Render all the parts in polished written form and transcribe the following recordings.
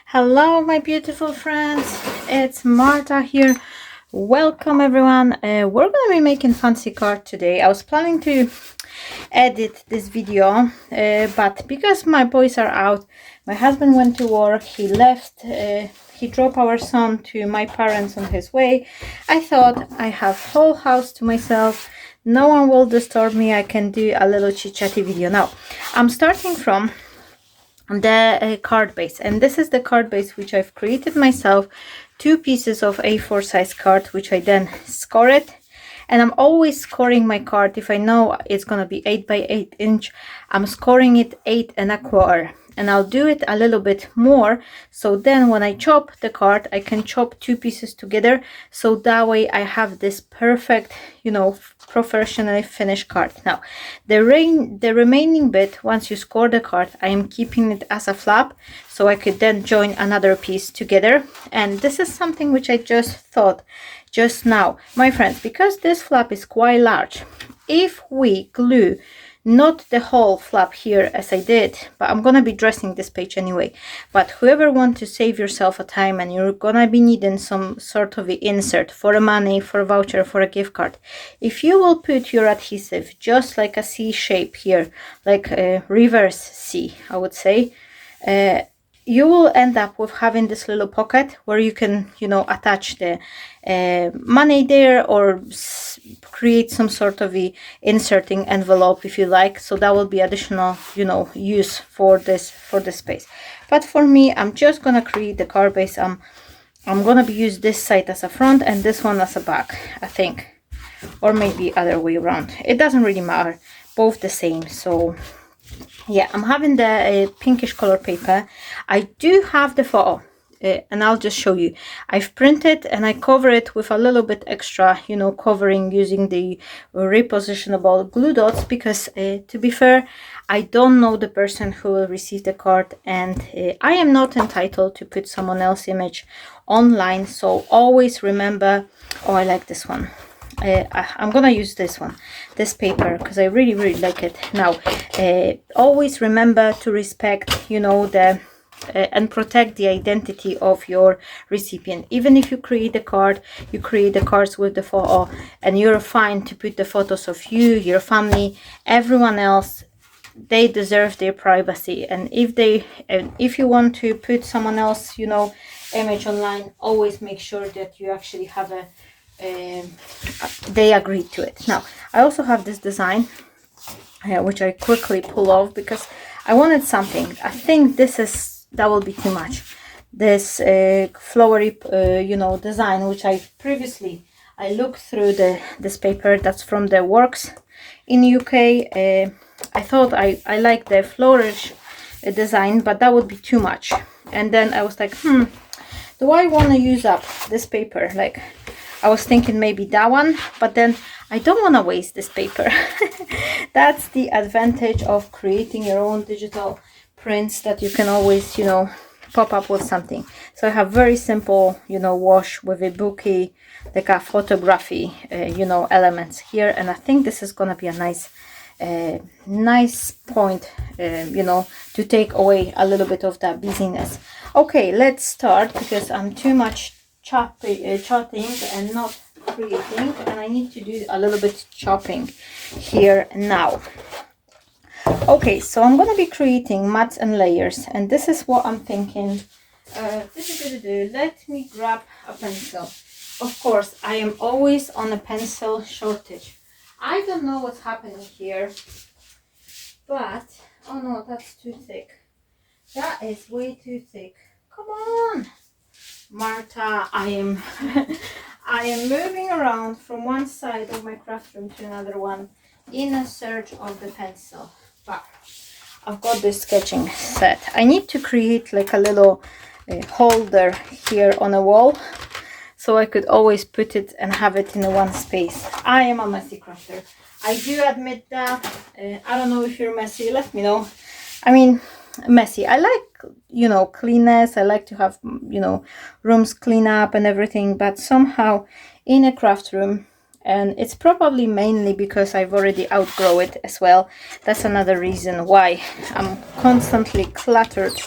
Hello, my beautiful friends. It's Marta here. Welcome, everyone. We're going to be making fancy card today. I was planning to edit this video, but because my boys are out, my husband went to work, he left, he dropped our son to my parents on his way. I thought I have whole house to myself. No one will disturb me. I can do a little chit-chatty video. Now, I'm starting from the card base, and this is the card base which I've created myself. 2 pieces of A4 size card which I then score it, and I'm always scoring my card. If I know it's gonna be 8 by 8 inch, I'm scoring it 8 1/4, and I'll do it a little bit more, so then when I chop the card I can chop 2 pieces together, so that way I have this perfect, professionally finished card. Now the remaining bit, once you score the card, I am keeping it as a flap, so I could then join another piece together. And this is something which I just thought just now, my friends, because this flap is quite large. If we glue not the whole flap here as I did, but I'm gonna be dressing this page anyway, but whoever want to save yourself a time and you're gonna be needing some sort of insert for a money, for a voucher, for a gift card, if you will put your adhesive just like a C shape here, like a reverse C, I would say, you will end up with having this little pocket where you can, attach the money there, or create some sort of a inserting envelope if you like. So that will be additional, use for this space. But for me, I'm just gonna create the card base. I'm gonna be use this side as a front and this one as a back, I think, or maybe other way around. It doesn't really matter, both the same. So yeah, I'm having the pinkish color paper. I do have the photo, and I'll just show you. I've printed and I cover it with a little bit extra, covering using the repositionable glue dots, because to be fair, I don't know the person who will receive the card, and I am not entitled to put someone else's image online. So always remember, oh, I like this one. I'm gonna use this one, this paper, because I really like it. Now always remember to respect, the and protect the identity of your recipient. Even if you create a card, you create the cards with the photo, and you're fine to put the photos of you, your family, everyone else. They deserve their privacy, and if you want to put someone else, image online, always make sure that you actually have they agreed to it. Now I also have this design which I quickly pull off because I wanted something. I think that will be too much, this flowery design, which I looked through this paper that's from the Works in UK. I thought I like the flourish design, but that would be too much. And then I was like, do I want to use up this paper? Like, I was thinking maybe that one, but then I don't want to waste this paper. That's the advantage of creating your own digital prints, that you can always, pop up with something. So I have very simple, wash with a bouquet, like a photography, elements here. And I think this is going to be a nice point, to take away a little bit of that busyness. Okay, let's start, because I'm too much chatting and not creating, and I need to do a little bit chopping here now. Okay, so I'm gonna be creating mats and layers, and this is what I'm thinking. Let me grab a pencil. Of course, I am always on a pencil shortage. I don't know what's happening here, but oh no, that's too thick. That is way too thick. Come on, Marta, I am I am moving around from one side of my craft room to another one in a search of the pencil. But I've got this sketching set. I need to create like a little holder here on a wall, so I could always put it and have it in one space. I am a messy crafter. I do admit that. I don't know if you're messy, let me know. I mean, messy. I like, cleanness. I like to have, rooms clean up and everything, but somehow in a craft room, and it's probably mainly because I've already outgrown it as well. That's another reason why I'm constantly cluttered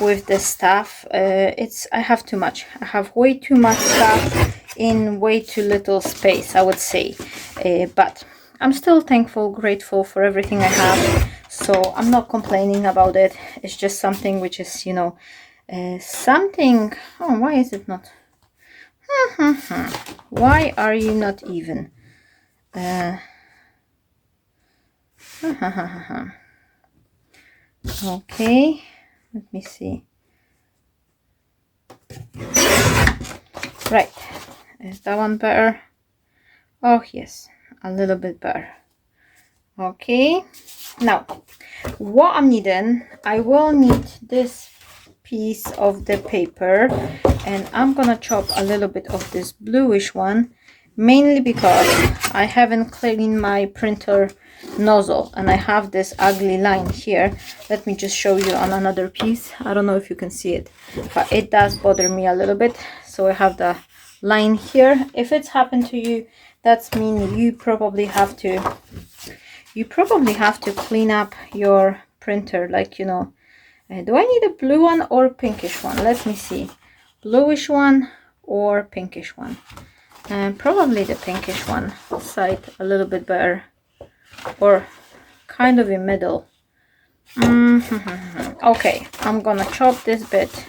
with the stuff. I have too much. I have way too much stuff in way too little space, I would say. But I'm still thankful, grateful for everything I have. So I'm not complaining about it. It's just something which is, you know, something. Oh, why is it not? Why are you not even? Okay, let me see. Right, is that one better? Oh yes, a little bit better. Okay, now what I'm needing, I will need this piece of the paper, and I'm gonna chop a little bit of this bluish one, mainly because I haven't cleaned my printer nozzle and I have this ugly line here. Let me just show you on another piece. I don't know if you can see it, but it does bother me a little bit. So I have the line here. If it's happened to you, that's mean you probably have to clean up your printer, like, you know. Do I need a blue one or pinkish one? Let me see. Bluish one or pinkish one? And probably the pinkish one side a little bit better, or kind of in middle. Okay, I'm gonna chop this bit,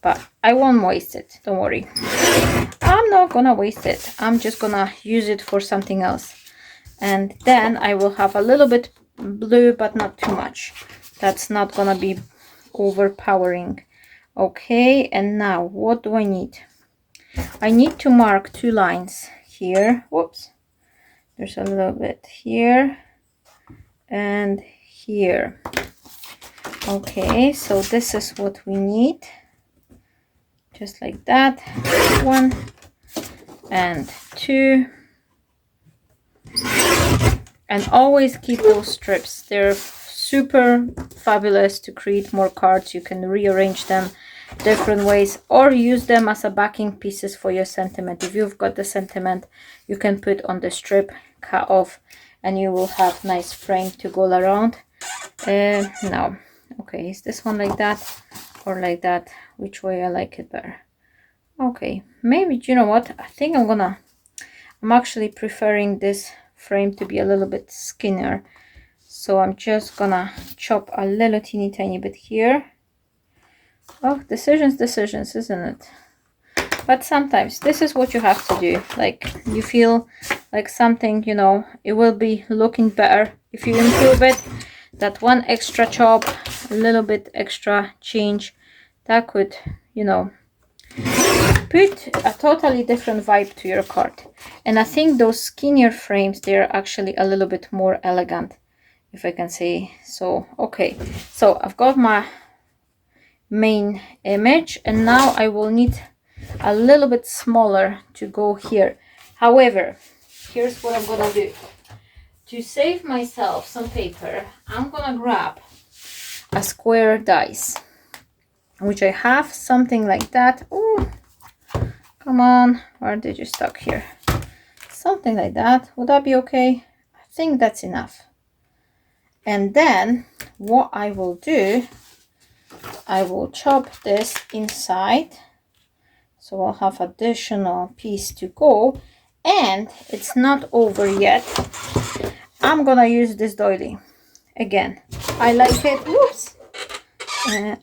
but I won't waste it, don't worry. I'm not gonna waste it. I'm just gonna use it for something else, and then I will have a little bit blue, but not too much. That's not gonna be overpowering. Okay, and now what do I need? I need to mark 2 lines here. Whoops, there's a little bit here and here. Okay, so this is what we need, just like that. 1 and 2, and always keep those strips. They're super fabulous to create more cards. You can rearrange them different ways or use them as a backing pieces for your sentiment. If you've got the sentiment, you can put on the strip, cut off, and you will have nice frame to go around. Now, okay, is this one like that or like that? Which way I like it better? Okay, maybe, you know what, I think I'm actually preferring this frame to be a little bit skinnier. So I'm just gonna chop a little teeny tiny bit here. Oh, decisions, isn't it? But sometimes this is what you have to do. Like, you feel like something, you know, it will be looking better if you improve it. That one extra chop, a little bit extra change, that could, you know, put a totally different vibe to your card. And I think those skinnier frames, they're actually a little bit more elegant, if I can say so. Okay, so I've got my main image, and now I will need a little bit smaller to go here. However, here's what I'm gonna do. To save myself some paper, I'm gonna grab a square dice, which I have something like that. Oh, come on, where did you stuck here? Something like that. Would that be okay? I think that's enough. And then what I will do, I will chop this inside, so I'll have additional piece to go. And it's not over yet. I'm gonna use this doily again. I like it. Whoops.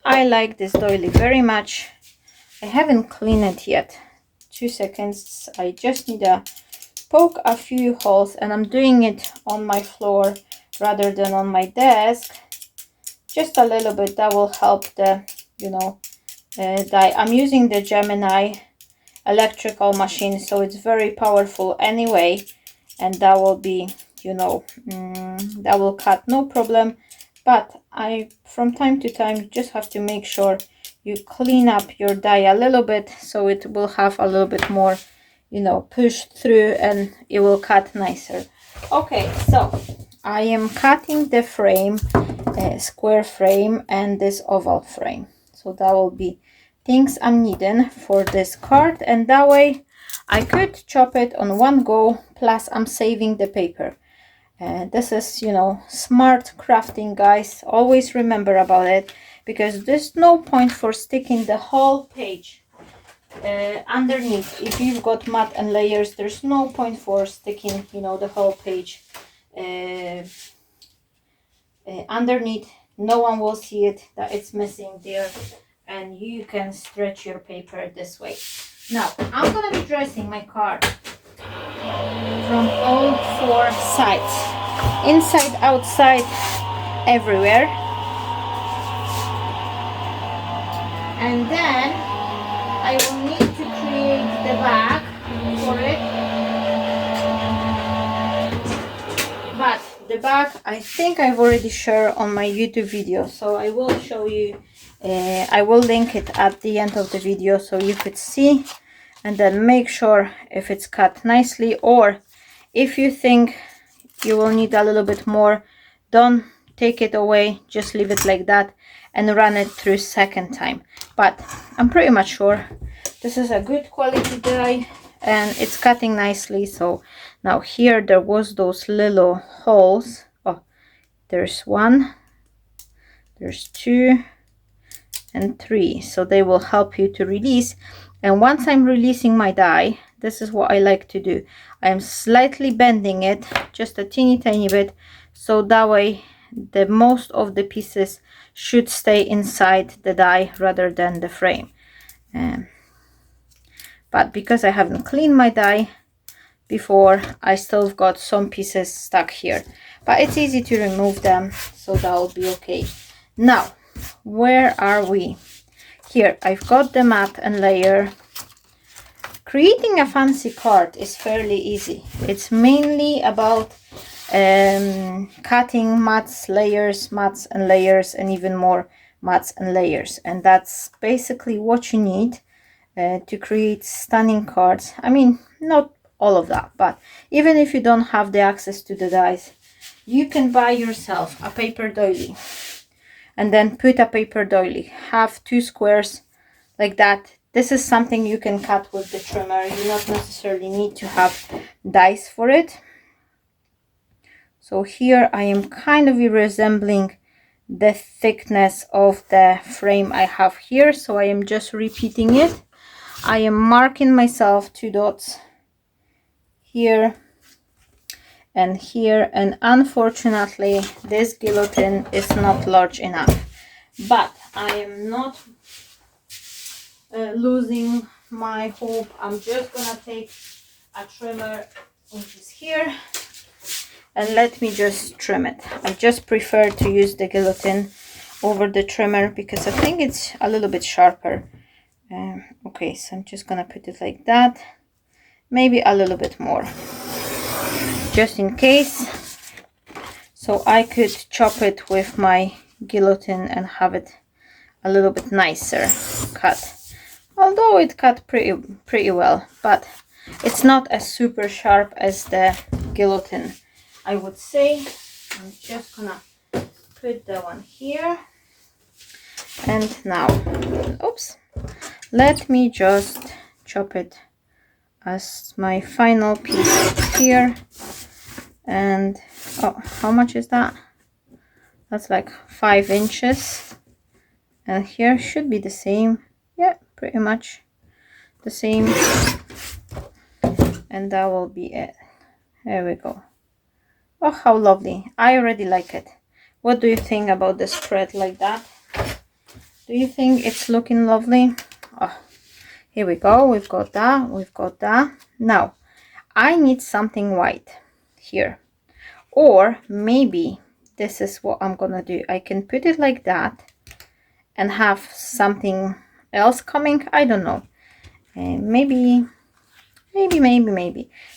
I like this doily very much. I haven't cleaned it yet. 2 seconds. I just need to poke a few holes, and I'm doing it on my floor rather than on my desk. Just a little bit. That will help the, you know, dye. I'm using the Gemini electrical machine, so it's very powerful anyway, and that will be, you know, that will cut no problem. But I, from time to time, you just have to make sure you clean up your dye a little bit, so it will have a little bit more, you know, push through, and it will cut nicer. Okay, so I am cutting the frame, square frame, and this oval frame. So that will be things I'm needing for this card, and that way I could chop it on one go, plus I'm saving the paper. This is, you know, smart crafting, guys. Always remember about it. because there's no point for sticking the whole page underneath. If you've got mat and layers, there's no point for sticking, you know, the whole page underneath. No one will see it that it's missing there, and you can stretch your paper this way. Now I'm gonna be dressing my card from all four sides, inside, outside, everywhere. And then I will need to create the back for it. But the back, I think I've already shared on my YouTube video, so I will show you. I will link it at the end of the video so you could see, and then make sure if it's cut nicely, or if you think you will need a little bit more, don't take it away, just leave it like that and run it through second time. But I'm pretty much sure this is a good quality die and it's cutting nicely. So now here there was those little holes. Oh, there's one, there's two and three, so they will help you to release. And once I'm releasing my die, this is what I like to do. I'm slightly bending it just a teeny tiny bit, so that way the most of the pieces should stay inside the die rather than the frame. But because I haven't cleaned my die before, I still got some pieces stuck here, but it's easy to remove them, so that will be okay. Now, where are we? Here I've got the mat and layer. Creating a fancy card is fairly easy. It's mainly about cutting mats, layers, mats and layers, and even more mats and layers, and that's basically what you need to create stunning cards. I mean, not all of that, but even if you don't have the access to the dies, you can buy yourself a paper doily and then put a paper doily, have two squares like that. This is something you can cut with the trimmer. You not necessarily need to have dies for it. So here I am kind of resembling the thickness of the frame I have here, so I am just repeating it. I am marking myself 2 dots here and here, and unfortunately this guillotine is not large enough, but I am not losing my hope. I'm just gonna take a trimmer, which is here, and let me just trim it. I just prefer to use the guillotine over the trimmer because I think it's a little bit sharper. Okay, so I'm just gonna put it like that, maybe a little bit more, just in case, so I could chop it with my guillotine and have it a little bit nicer cut. Although it cut pretty well, but it's not as super sharp as the guillotine, I would say. I'm just gonna put that one here, and now, oops, let me just chop it as my final piece here. And oh, how much is that? That's like 5 inches, and here should be the same. Yeah, pretty much the same, and that will be it. There we go. Oh, how lovely. I already like it. What do you think about the spread like that? Do you think it's looking lovely? Oh, here we go. We've got that, we've got that. Now I need something white here, or maybe this is what I'm gonna do. I can put it like that and have something else coming. I don't know, maybe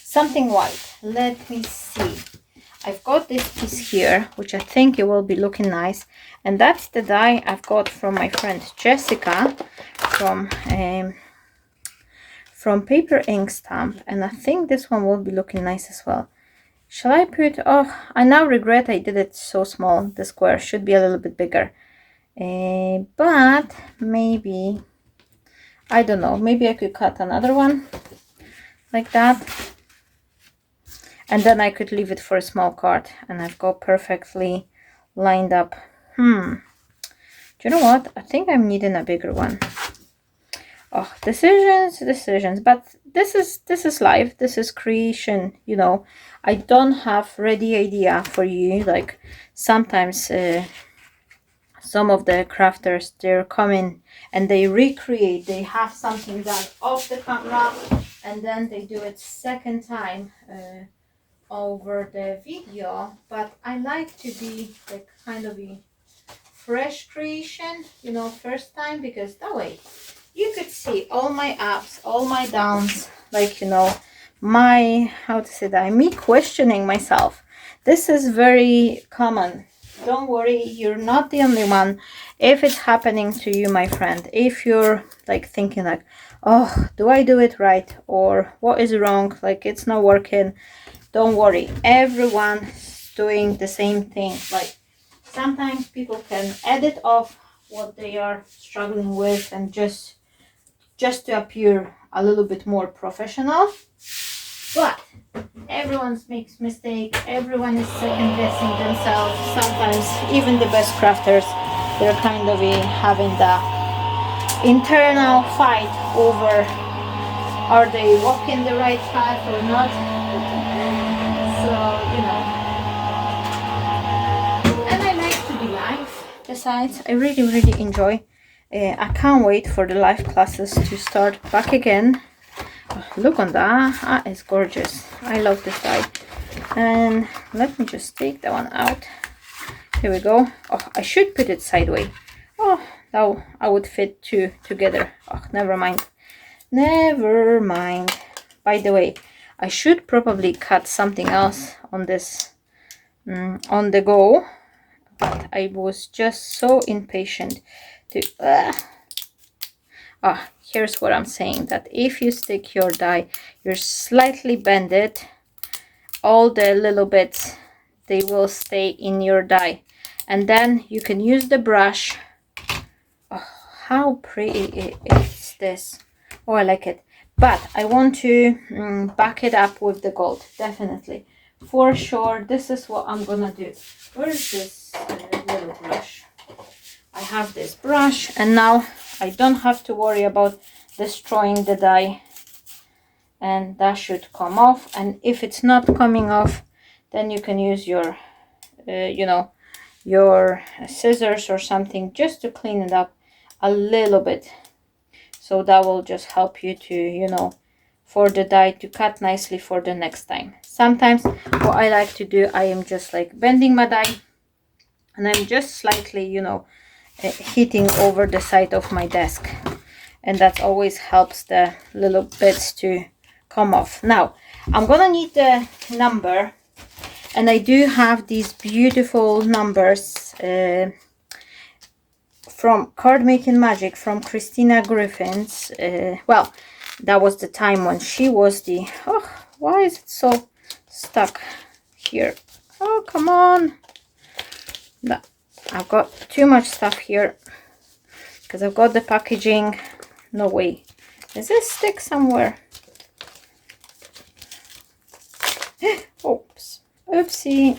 something white. Let me see. I've got this piece here, which I think it will be looking nice, and that's the die I've got from my friend Jessica from Paper Ink Stamp, and I think this one will be looking nice as well. Shall I put, oh, I now regret I did it so small. The square should be a little bit bigger, but maybe, I don't know, maybe I could cut another one like that, and then I could leave it for a small card, and I've got perfectly lined up. Do you know what? I think I'm needing a bigger one. Oh, decisions, but this is life, this is creation, you know. I don't have ready idea for you. Like sometimes some of the crafters, they're coming and they recreate, they have something done off the camera and then they do it second time over the video. But I like to be like kind of a fresh creation, you know, first time, because that way you could see all my ups, all my downs, like, you know, my, how to say that, me questioning myself. This is very common. Don't worry, you're not the only one. If it's happening to you, my friend, if you're like thinking like, oh, do I do it right, or what is wrong, like it's not working, don't worry, everyone's doing the same thing. Like sometimes people can edit off what they are struggling with and just to appear a little bit more professional. But everyone makes mistakes, everyone is second guessing themselves. Sometimes even the best crafters, they're kind of having the internal fight over, are they walking the right path or not? So, you know, and I like to be live. Besides, I really enjoy. I can't wait for the live classes to start back again. Oh, look on that. Ah, it's gorgeous. I love this die. And let me just take that one out. Here we go. Oh, I should put it sideways. Oh, now I would fit two together. Oh, never mind. Never mind. By the way, I should probably cut something else on this on the go, but I was just so impatient to here's what I'm saying, that if you stick your die, you slightly bend it, all the little bits, they will stay in your die, and then you can use the brush. Oh, how pretty is this. Oh, I like it, but I want to back it up with the gold, definitely, for sure. This is what I'm gonna do. Where is this little brush? I have this brush, and now I don't have to worry about destroying the die, and that should come off. And if it's not coming off, then you can use your you know, your scissors or something just to clean it up a little bit. So that will just help you to, you know, for the die to cut nicely for the next time. Sometimes what I like to do, I am just like bending my die and I'm just slightly, you know, hitting over the side of my desk, and that always helps the little bits to come off. Now I'm gonna need the number, and I do have these beautiful numbers from Card Making Magic from Christina Griffin's. Well, that was the time when she was the, oh, why is it so stuck here? Oh, come on. I've got too much stuff here because I've got the packaging. No way. Does this stick somewhere? Oops. Oopsie.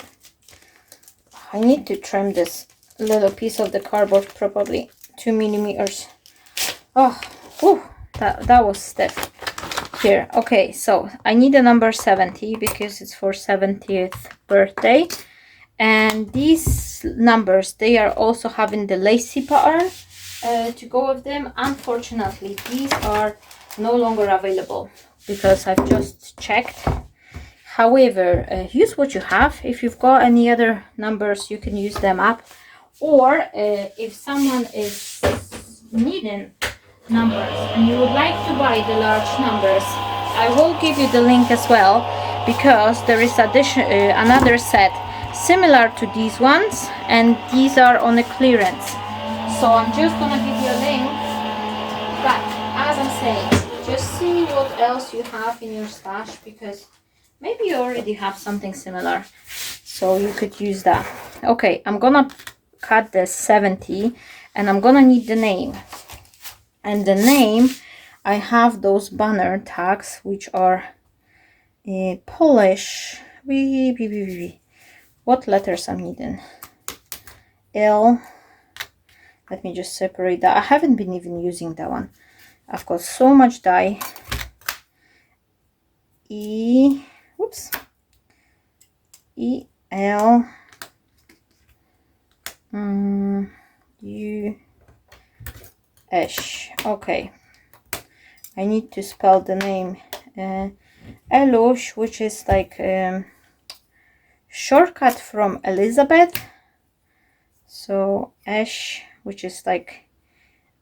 I need to trim this little piece of the cardboard, probably 2 millimeters. Oh, whew, that was stiff. Here, okay, so I need a number 70 because it's for 70th birthday. And these numbers, they are also having the lacy pattern to go with them. Unfortunately, these are no longer available because I've just checked. However, use what you have. If you've got any other numbers, you can use them up. Or if someone is needing numbers and you would like to buy the large numbers, I will give you the link as well, because there is another set similar to these ones, and these are on a clearance. So I'm just gonna give you a link. But as I'm saying, just see what else you have in your stash, because maybe you already have something similar, so you could use that. Okay, I'm gonna cut the 70 and I'm gonna need the name. And the name, I have those banner tags which are Polish. What letters I'm needing? L, Let me just separate that. I haven't been even using that one. I've got so much dye. Whoops. E-L U-S. Okay. I need to spell the name. Elush, which is like shortcut from Elizabeth. So Ash, which is like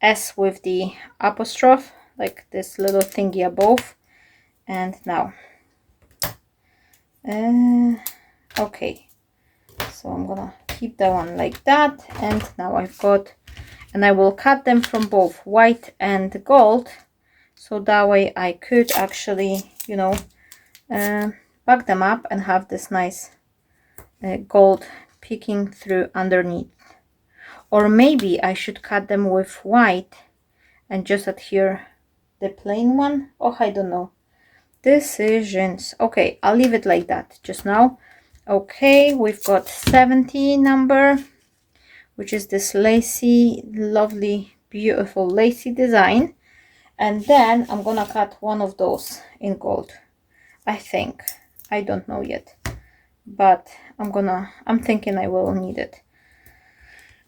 S with the apostrophe, like this little thingy above. And now okay, so I'm gonna keep that one like that. And now I've got, and I will cut them from both white and gold, so that way I could actually, you know, back them up and have this nice gold peeking through underneath. Or maybe I should cut them with white and just adhere the plain one. Oh, I don't know. Decisions. Okay, I'll leave it like that just now. Okay, we've got 70 number, which is this lacy, lovely, beautiful lacy design. And then I'm gonna cut one of those in gold, I think. I don't know yet, but I'm thinking I will need it.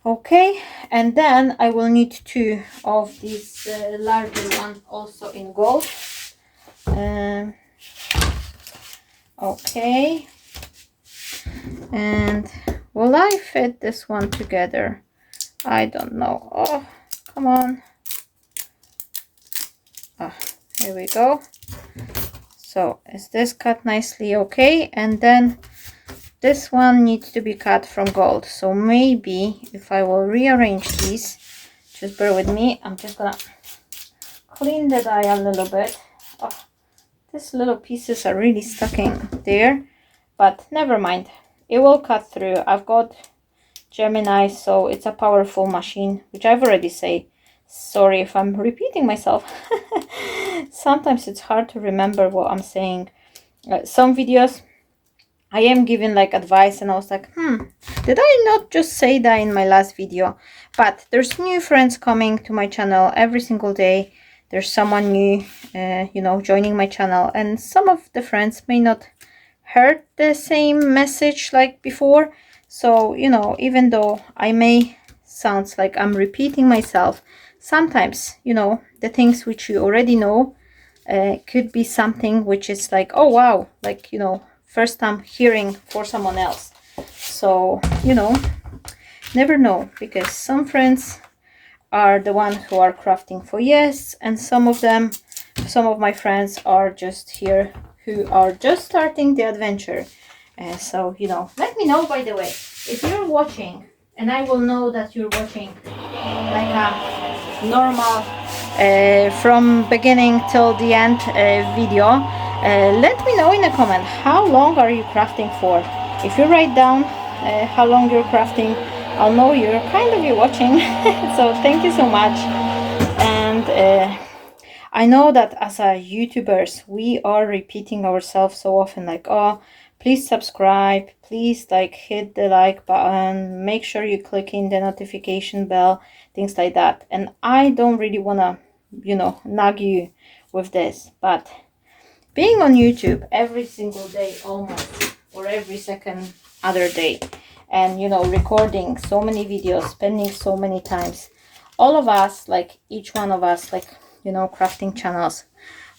Okay, and then I will need two of these larger one also in gold. Okay, and will I fit this one together? I don't know. Oh, come on. Ah, here we go. So is this cut nicely? Okay, and then this one needs to be cut from gold. So maybe if I will rearrange these, just bear with me. I'm just gonna clean the dye a little bit. Oh, these little pieces are really stuck in there, but never mind. It will cut through. I've got Gemini, so it's a powerful machine, which I've already said. Sorry if I'm repeating myself. Sometimes it's hard to remember what I'm saying. Some videos I am giving like advice and I was like, did I not just say that in my last video? But there's new friends coming to my channel every single day. There's someone new, you know, joining my channel, and some of the friends may not heard the same message like before. So, you know, even though I may sound like I'm repeating myself, sometimes, you know, the things which you already know could be something which is like, oh wow, like, you know, first time hearing for someone else. So, you know, never know, because some friends are the ones who are crafting for years, and some of my friends are just here who are just starting the adventure. So, you know, let me know, by the way, if you're watching, and I will know that you're watching like a normal from beginning till the end video. Let me know in a comment, how long are you crafting for? If you write down how long you're crafting, I'll know you're watching. So thank you so much. And I know that as a YouTubers, we are repeating ourselves so often, like, oh, please subscribe, please like hit the like button, make sure you click in the notification bell, things like that. And I don't really want to, you know, nag you with this, but being on YouTube every single day almost, or every second other day, and, you know, recording so many videos, spending so many times, all of us, like each one of us, like, you know, crafting channels,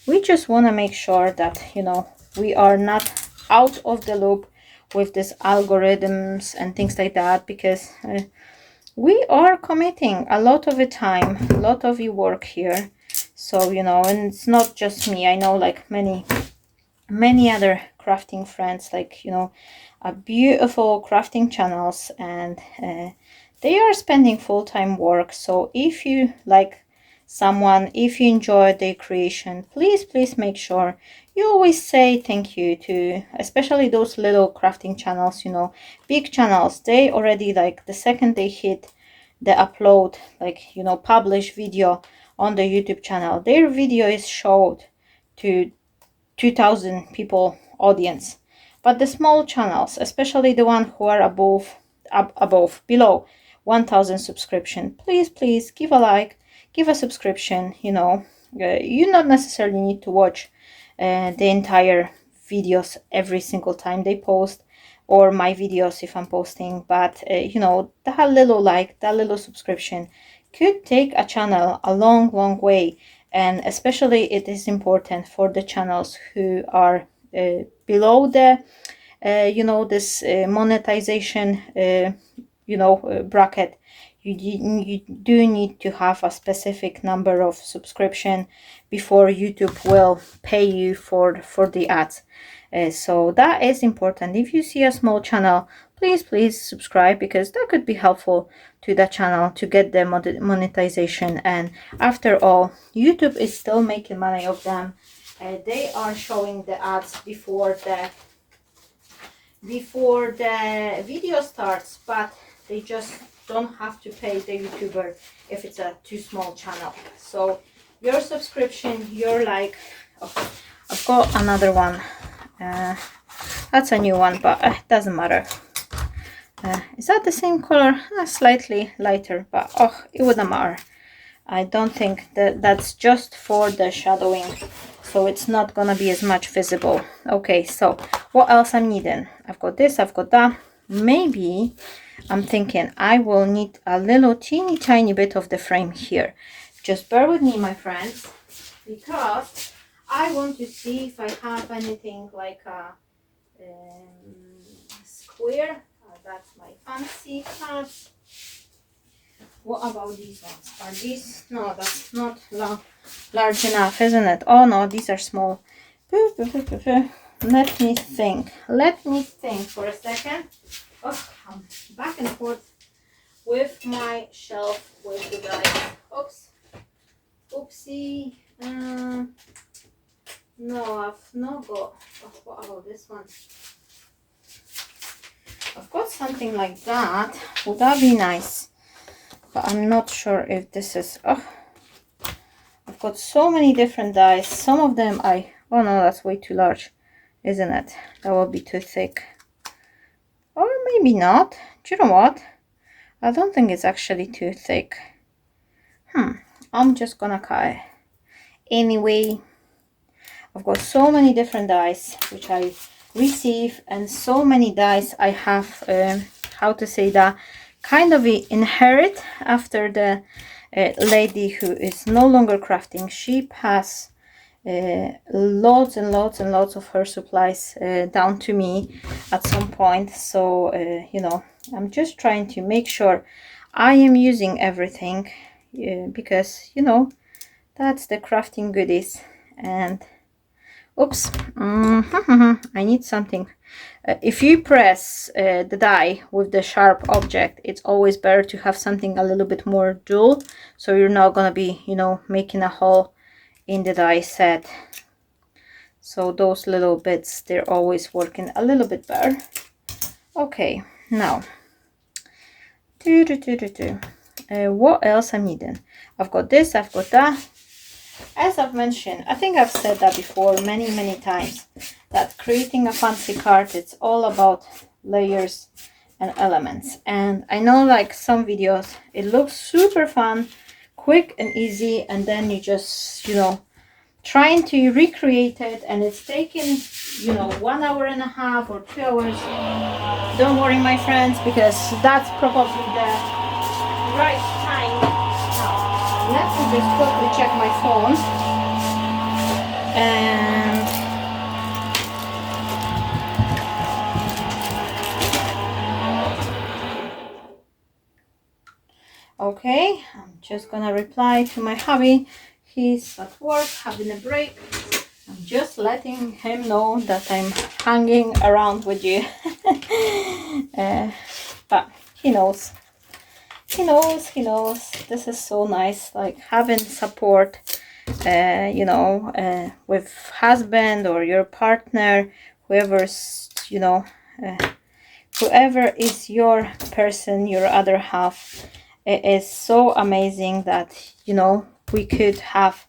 we just want to make sure that, you know, we are not out of the loop with these algorithms and things like that, because we are committing a lot of the time, a lot of the work here. So, you know, and it's not just me. I know like many other crafting friends, like, you know, beautiful crafting channels, and they are spending full-time work. So if you like someone, if you enjoy their creation, please make sure you always say thank you to, especially those little crafting channels. You know, big channels, they already, like, the second they hit the upload, like, you know, publish video on the YouTube channel, their video is showed to 2,000 people audience. But the small channels, especially the one who are below 1000 subscription, please give a like, give a subscription. You not necessarily need to watch the entire videos every single time they post, or my videos if I'm posting, but that little like, that little subscription could take a channel a long way. And especially it is important for the channels who are below the this monetization bracket. You do need to have a specific number of subscription before YouTube will pay you for the ads. So that is important. If you see a small channel, please subscribe, because that could be helpful to the channel to get the monetization. And after all, YouTube is still making money of them. They are showing the ads before the video starts, but they just don't have to pay the YouTuber if it's a too small channel. So your subscription, your like, oh, I've got another one. That's a new one, but it doesn't matter. Is that the same color? Slightly lighter, but it wouldn't matter. I don't think that's just for the shadowing, so it's not gonna be as much visible. Okay, so what else I'm needing? I've got this, I've got that. Maybe I'm thinking I will need a little teeny tiny bit of the frame here. Just bear with me, my friends, because I want to see if I have anything like a square. That's my fancy cards. What about these ones? Are these? No, that's not large enough, isn't it? Oh no, these are small. Let me think. Let me think for a second. Oh, I'm back and forth with my shelf with the dice. Oops. Oopsie. No, I've not got. Oh, what about this one? I've got something like that. Would that be nice? But I'm not sure if this is. Oh, I've got so many different dies. Some of them oh no, that's way too large, isn't it? That will be too thick. Or maybe not. Do you know what? I don't think it's actually too thick. I'm just gonna cut it. Anyway, I've got so many different dies which I receive, and so many dies I have, how to say that, kind of inherit after the lady who is no longer crafting. She passed lots and lots of her supplies down to me at some point. So I'm just trying to make sure I am using everything, because that's the crafting goodies. And oops, I need something. If you press the die with the sharp object, it's always better to have something a little bit more dull, so you're not gonna be making a hole in the die set. So those little bits, they're always working a little bit better. Okay, now what else I'm needing? I've got this, I've got that. As I've mentioned, I think I've said that before many times, that creating a fancy card, it's all about layers and elements. And I know, like some videos, it looks super fun, quick and easy, and then you just trying to recreate it, and it's taking 1 hour and a half or 2 hours. Don't worry, my friends, because that's probably the right time. Now, let me just quickly check my phone. And okay, I'm just gonna reply to my hubby. He's at work having a break. I'm just letting him know that I'm hanging around with you. But he knows. He knows. This is so nice, like having support, with husband or your partner, whoever's, whoever is your person, your other half. It is so amazing that, we could have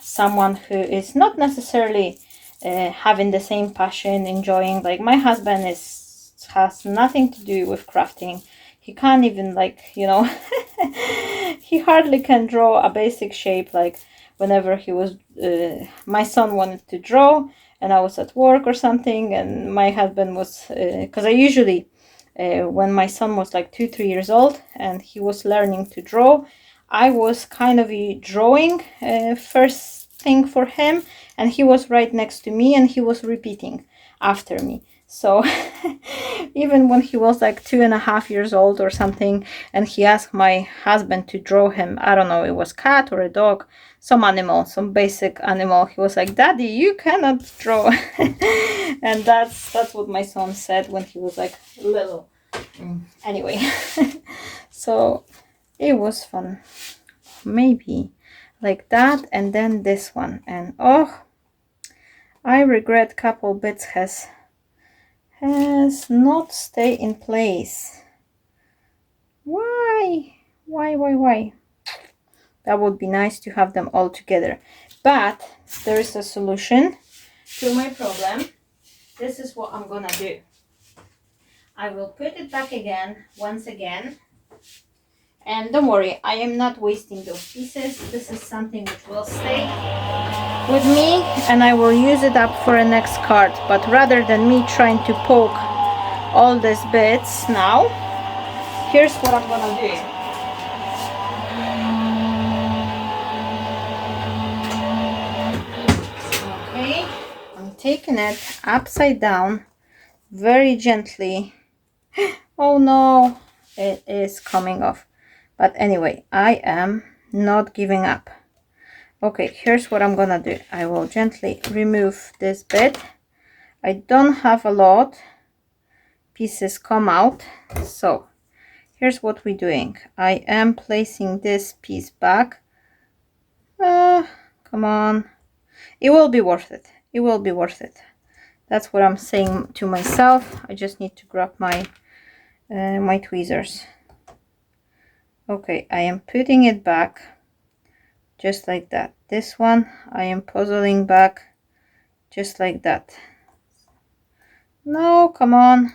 someone who is not necessarily having the same passion, enjoying. Like my husband has nothing to do with crafting. he can't even, like, you know, he hardly can draw a basic shape. Like whenever he was my son wanted to draw and I was at work or something, and my husband was because I usually when my son was like 2-3 years old and he was learning to draw, I was kind of drawing first thing for him, and he was right next to me and he was repeating after me. So even when he was like 2.5 years old or something, and he asked my husband to draw him, I don't know, it was cat or a dog, some animal, some basic animal, he was like, "Daddy, you cannot draw." And that's what my son said when he was like little. Anyway, so it was fun. Maybe like that, and then this one, and oh, I regret couple bits has not stay in place. Why? That would be nice to have them all together, but there is a solution to my problem. This is what I'm gonna do. I will put it back again once again, and don't worry, I am not wasting those pieces. This is something which will stay with me and I will use it up for a next card. But rather than me trying to poke all these bits now, here's what I'm gonna do. Okay, I'm taking it upside down very gently. Oh no, it is coming off. But anyway, I am not giving up. Okay, here's what I'm gonna do. I will gently remove this bit. I don't have a lot. Pieces come out. So here's what we're doing. I am placing this piece back. Come on. It will be worth it. It will be worth it. That's what I'm saying to myself. I just need to grab my my tweezers. Okay, I am putting it back just like that. This one I am puzzling back just like that. No, come on.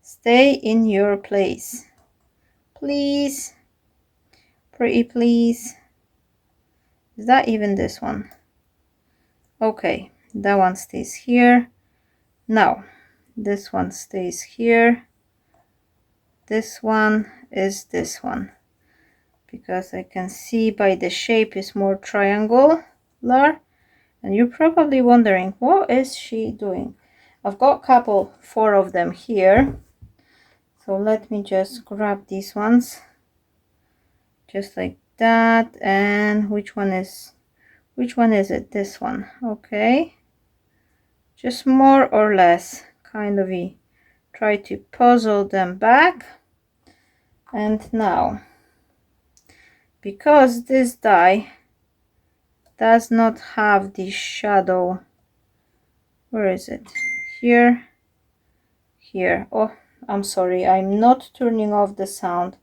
Stay in your place. Please. Pretty please. Is that even this one? Okay, that one stays here. Now, this one stays here. This one is this one, because I can see by the shape is more triangular, and you're probably wondering, what is she doing? I've got a couple, 4 of them here, so let me just grab these ones just like that. And which one is it? This one. Okay, just more or less kind of try to puzzle them back. And now, because this die does not have the shadow, where is it? Here. Oh, I'm sorry, I'm not turning off the sound,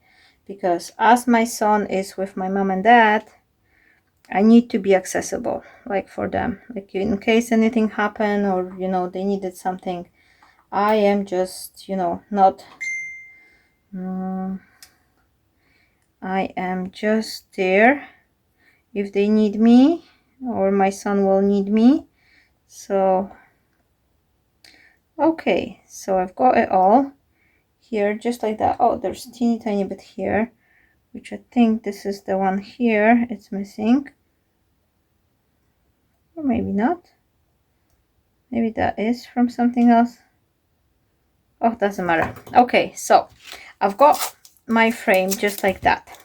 because as my son is with my mom and dad, I need to be accessible, like for them, like in case anything happened, or you know, they needed something. I am just, you know, not I am just there if they need me, or my son will need me. So okay, so I've got it all here just like that. Oh, there's teeny tiny bit here, which I think this is the one here it's missing, or maybe not. Maybe that is from something else. Oh, doesn't matter. Okay, so I've got my frame just like that,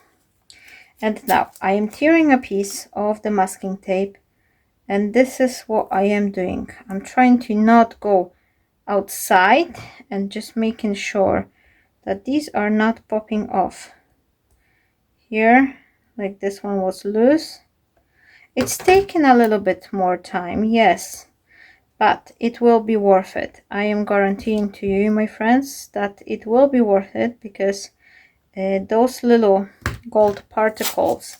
and now I am tearing a piece of the masking tape, and this is what I am doing. I'm trying to not go outside and just making sure that these are not popping off here. Like this one was loose. It's taken a little bit more time, yes, but it will be worth it. I am guaranteeing to you, my friends, that it will be worth it, because those little gold particles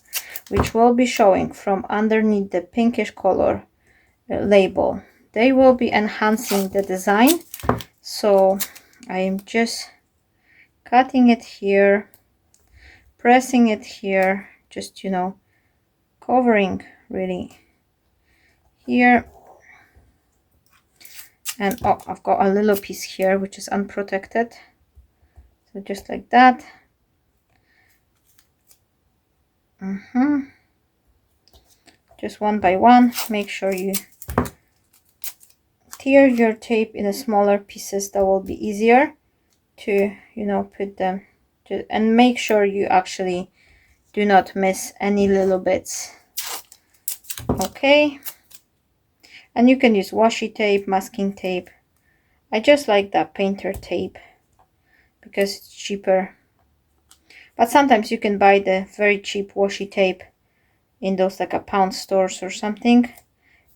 which will be showing from underneath the pinkish color label, they will be enhancing the design. So I am just cutting it here, pressing it here, just, you know, covering really here. And oh, I've got a little piece here which is unprotected, so just like that. Just one by one. Make sure you tear your tape in a smaller pieces. That will be easier to, you know, put them to, and make sure you actually do not miss any little bits. Okay, and you can use washi tape, masking tape. I just like that painter tape because it's cheaper, but sometimes you can buy the very cheap washi tape in those like a pound stores or something.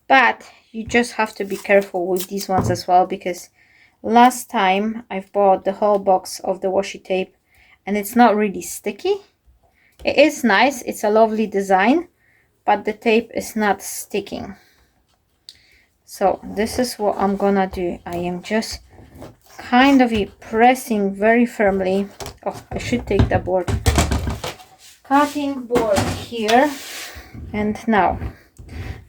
But you just have to be careful with these ones as well, because last time I've bought the whole box of the washi tape and it's not really sticky. It is nice, it's a lovely design, but the tape is not sticking. So this is what I'm gonna do. I am just kind of pressing very firmly. Oh, I should take the board. Cutting board here. And now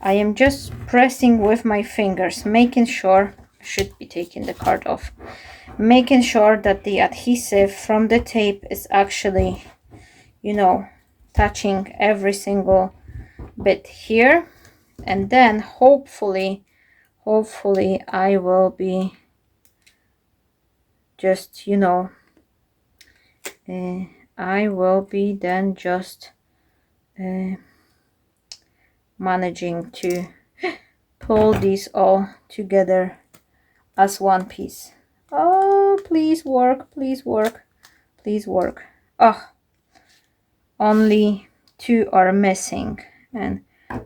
I am just pressing with my fingers, making sure, I should be taking the card off, making sure that the adhesive from the tape is actually, you know, touching every single bit here. And then hopefully I will be just, you know, I will be then just managing to pull these all together as one piece. Oh, please work, please work, please work. Oh, only two are missing. And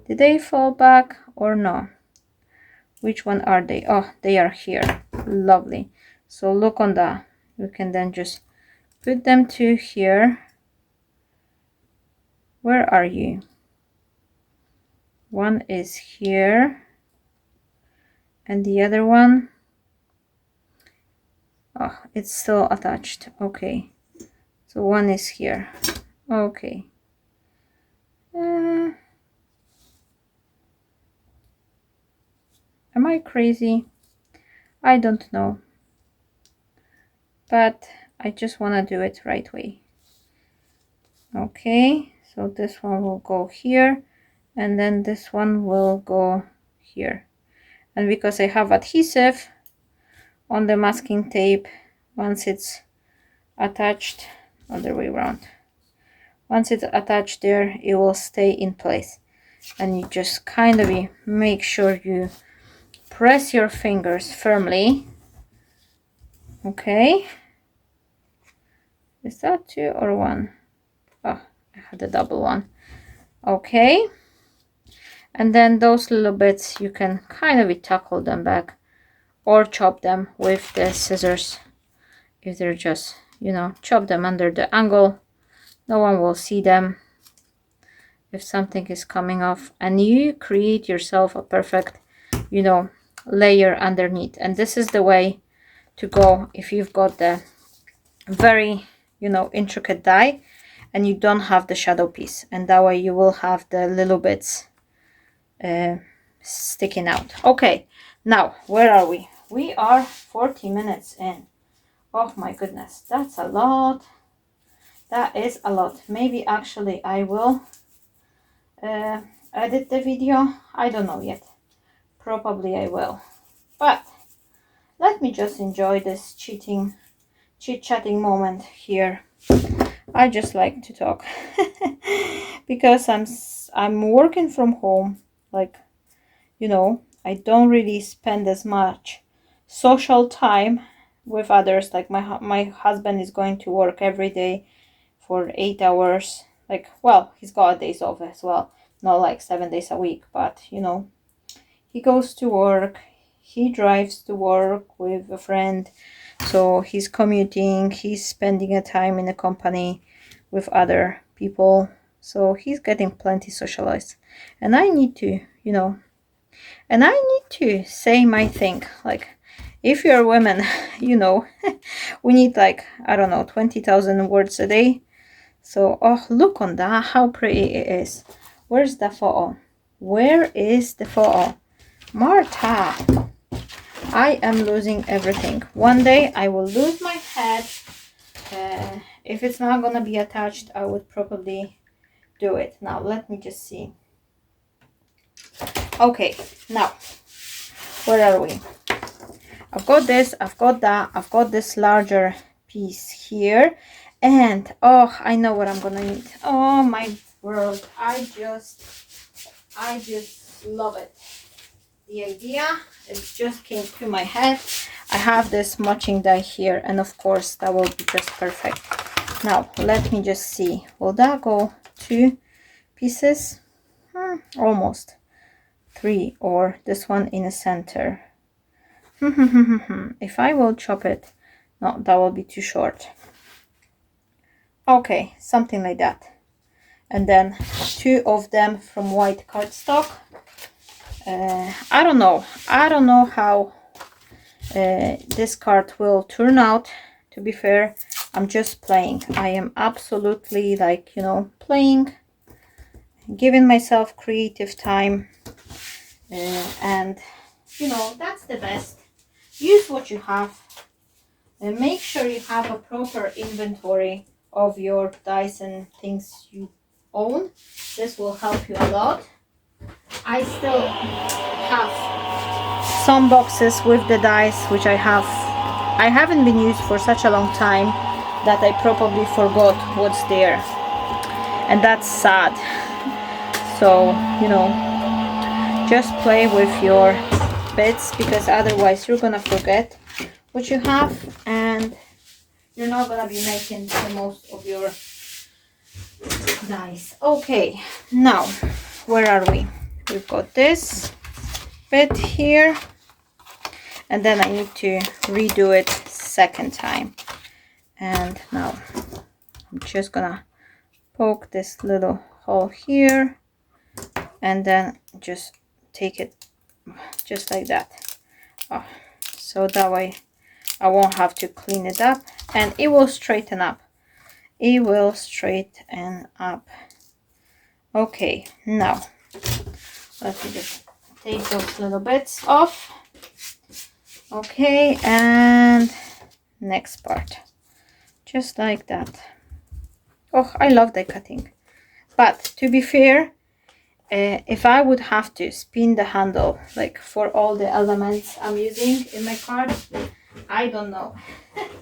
did they fall back or no? Which one are they? Oh, they are here. Lovely. So look on that. You can then just put them to here. Where are you? One is here and the other one, oh, it's still attached. Okay, so one is here. Okay, am I crazy? I don't know, but I just want to do it right way. Okay, so this one will go here and then this one will go here. And because I have adhesive on the masking tape, once it's attached, other way around, once it's attached there, it will stay in place. And you just kind of make sure you press your fingers firmly. Okay, is that two or one? Oh, I had a double one. Okay, and then those little bits you can kind of tackle them back or chop them with the scissors. If they're just, you know, chop them under the angle, no one will see them if something is coming off, and you create yourself a perfect, you know, layer underneath. And this is the way to go if you've got the very, you know, intricate die and you don't have the shadow piece, and that way you will have the little bits sticking out. Okay, now where are we? We are 40 minutes in. Oh my goodness, that's a lot. That is a lot. Maybe actually I will edit the video. I don't know yet. Probably I will. But let me just enjoy this chit-chatting moment here. I just like to talk because I'm working from home. Like, you know, I don't really spend as much social time with others. Like my husband is going to work every day for 8 hours. Like, well, he's got days off as well, not like 7 days a week, but you know, he goes to work, he drives to work with a friend, so he's commuting, he's spending a time in a company with other people, so he's getting plenty socialized. And I need to, you know, and I need to say my thing. Like, If you're women, you know, we need like, I don't know, 20,000 words a day. So, oh, look on that, how pretty it is. Where's the photo? Where is the photo? Marta, I am losing everything. One day I will lose my head. If it's not gonna be attached, I would probably do it. Now, let me just see. Okay, now, where are we? I've got this, I've got that, I've got this larger piece here. And, oh, I know what I'm gonna need. Oh, my world. I just love it. The idea, it just came to my head. I have this matching die here, and of course that will be just perfect. Now let me just see, will that go 2 pieces? Almost 3, or this one in the center. If I will chop it, no, that will be too short. Okay, something like that. And then 2 of them from white cardstock. I don't know how this card will turn out. To be fair, I'm just playing. I am absolutely, like, you know, playing, giving myself creative time, and you know, that's the best. Use what you have, and make sure you have a proper inventory of your dies and things you own. This will help you a lot. I still have some boxes with the dies which I haven't been used for such a long time that I probably forgot what's there, and that's sad. So, you know, just play with your bits, because otherwise you're gonna forget what you have and you're not gonna be making the most of your dies. Okay, now where are we? We've got this bit here, and then I need to redo it second time. And now I'm just gonna poke this little hole here, and then just take it just like that. So that way I won't have to clean it up, and it will straighten up. It will straighten up. Okay, now let me just take those little bits off. Okay, and next part, just like that. Oh, I love die cutting, but to be fair, if I would have to spin the handle like for all the elements I'm using in my card, I don't know.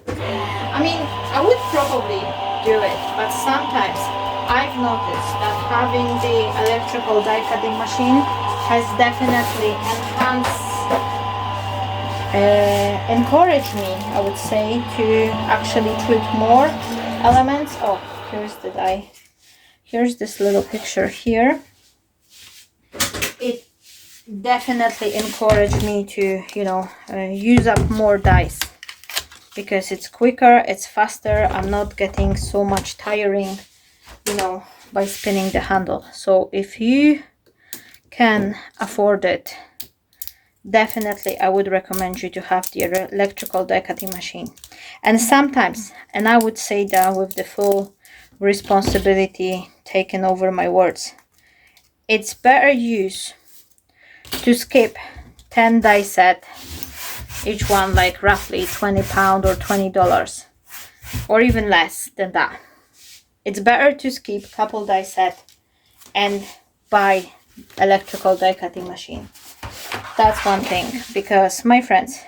I mean, I would probably do it, but sometimes I've noticed that having the electrical die cutting machine has definitely encouraged me, I would say, to actually put more elements. Oh, here's the die. Here's this little picture here. It definitely encouraged me to, you know, use up more dies, because it's quicker, it's faster. I'm not getting so much tiring, you know, by spinning the handle. So if you can afford it, definitely I would recommend you to have the electrical die cutting machine. And sometimes, and I would say that with the full responsibility taking over my words, it's better use to skip 10 die set, each one like roughly £20 or $20, or even less than that. It's better to skip a couple die set and buy electrical die cutting machine. That's one thing, because my friends,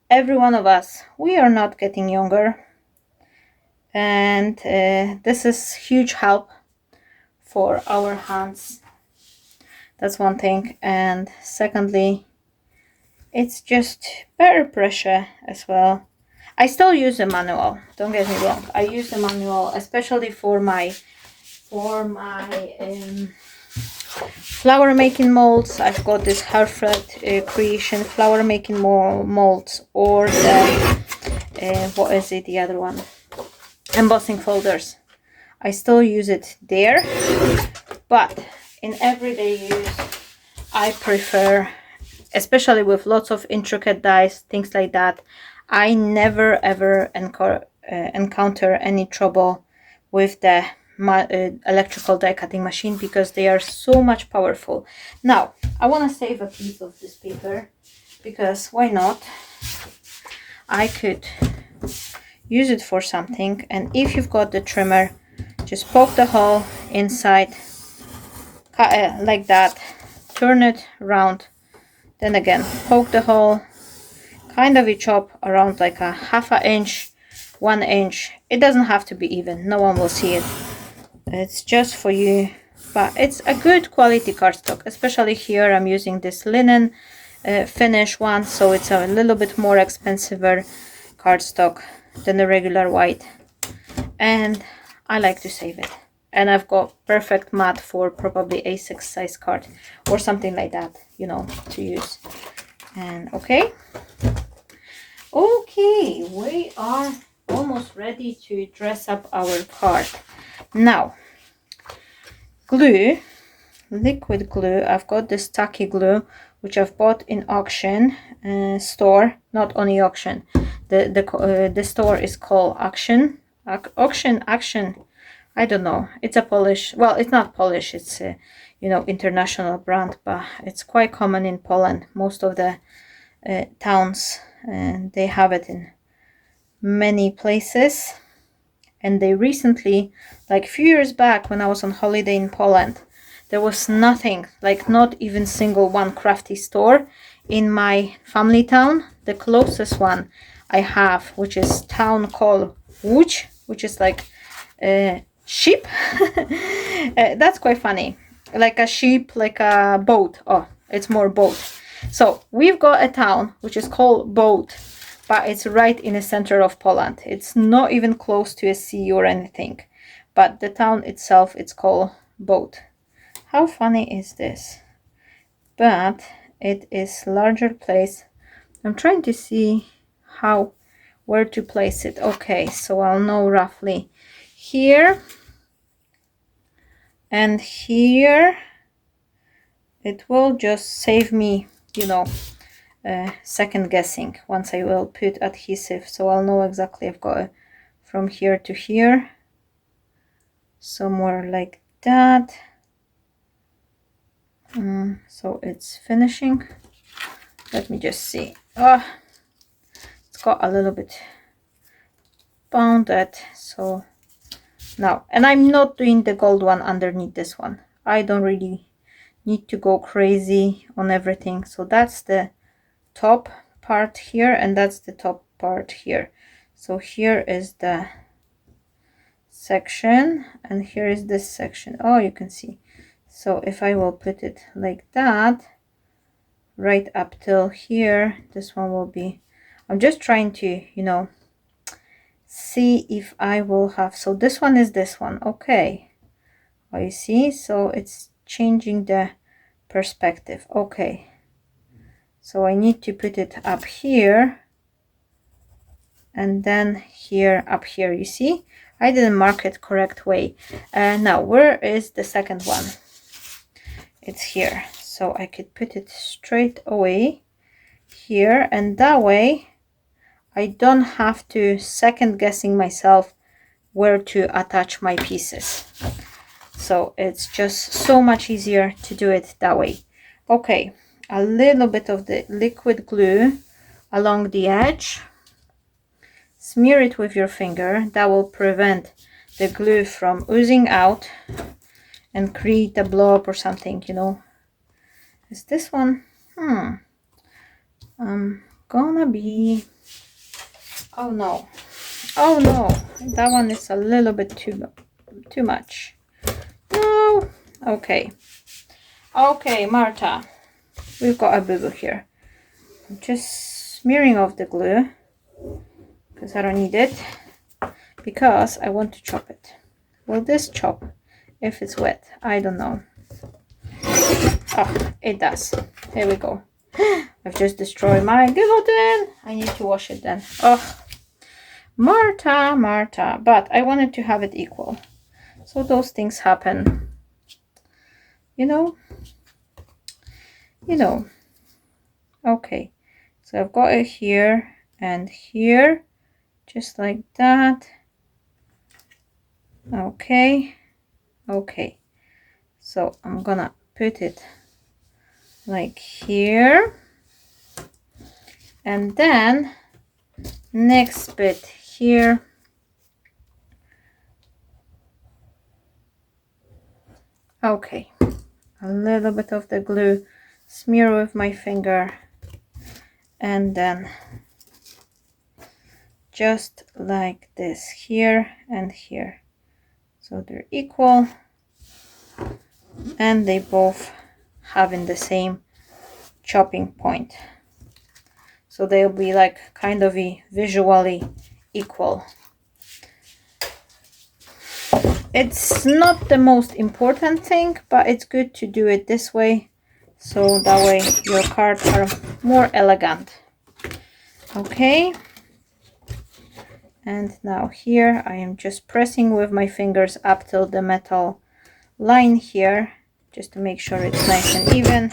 every one of us, we are not getting younger, and this is huge help for our hands. That's one thing. And secondly, it's just better pressure as well. I still use the manual, don't get me wrong. I use the manual especially for my flower making molds. I've got this Herfred Creation flower making molds, or the what is it, the other one, embossing folders. I still use it there, but in everyday use I prefer especially with lots of intricate dies, things like that, I never ever encounter any trouble with the electrical die cutting machine, because they are so much powerful. Now I want to save a piece of this paper, because why not? I could use it for something. And if you've got the trimmer, just poke the hole inside, cut it like that, turn it around, then again poke the hole, kind of chop around like a half an inch, 1 inch. It doesn't have to be even, no one will see it, it's just for you. But it's a good quality cardstock, especially here I'm using this linen finish one, so it's a little bit more expensive cardstock than the regular white, and I like to save it. And I've got perfect mat for probably A6 size card or something like that, you know, to use. And okay, we are almost ready to dress up our card. Now, glue, liquid glue. I've got this tacky glue, which I've bought in auction store, not only auction. The store is called Action. I don't know. It's a Polish. Well, it's not Polish. It's a, you know, international brand, but it's quite common in Poland. Most of the towns, and they have it in many places. And they recently, like a few years back, when I was on holiday in Poland, there was nothing, like not even single one crafty store in my family town. The closest one I have, which is town called Łódź, which is like sheep. That's quite funny, like a sheep, like a boat. Oh, it's more boat. So we've got a town which is called Boat, but it's right in the center of Poland. It's not even close to a sea or anything, but the town itself, it's called Boat. How funny is this? But it is larger place. I'm trying to see where to place it. Okay, so I'll know roughly here and here. It will just save me, you know, second guessing once I will put adhesive, so I'll know exactly. I've got it from here to here, somewhere like that. So it's finishing. Let me just see. It's got a little bit bounded. So now, and I'm not doing the gold one underneath this one. I don't really need to go crazy on everything. So that's the top part here, and that's the top part here. So here is the section, and here is this section. Oh, you can see. So if I will put it like that, right up till here, this one will be, I'm just trying to, you know, see if I will have, so this one is this one. Okay, oh, you see, so it's changing the perspective. Okay, so I need to put it up here, and then here, up here. You see, I didn't mark it correct way. Now where is the second one? It's here, so I could put it straight away here, and that way I don't have to second guessing myself where to attach my pieces. So it's just so much easier to do it that way. Okay, a little bit of the liquid glue along the edge. Smear it with your finger. That will prevent the glue from oozing out and create a blow up or something, you know. Is this one? Gonna be, oh no, that one is a little bit too much. No. Okay, Marta, we've got a boo-boo here. I'm just smearing off the glue because I don't need it, because I want to chop it. Will this chop if it's wet? I don't know. Oh, it does. Here we go. I've just destroyed my guillotine. I need to wash it then. Oh, Marta, but I wanted to have it equal. So those things happen. You know. Okay, so I've got it here and here, just like that. Okay, okay, so I'm gonna put it like here, and then next bit here. Okay, a little bit of the glue, smear with my finger, and then just like this here and here, so they're equal and they both having the same chopping point, so they'll be like kind of visually equal. It's not the most important thing, but it's good to do it this way, so that way your cards are more elegant. Okay, and now here I am just pressing with my fingers up till the metal line here, just to make sure it's nice and even,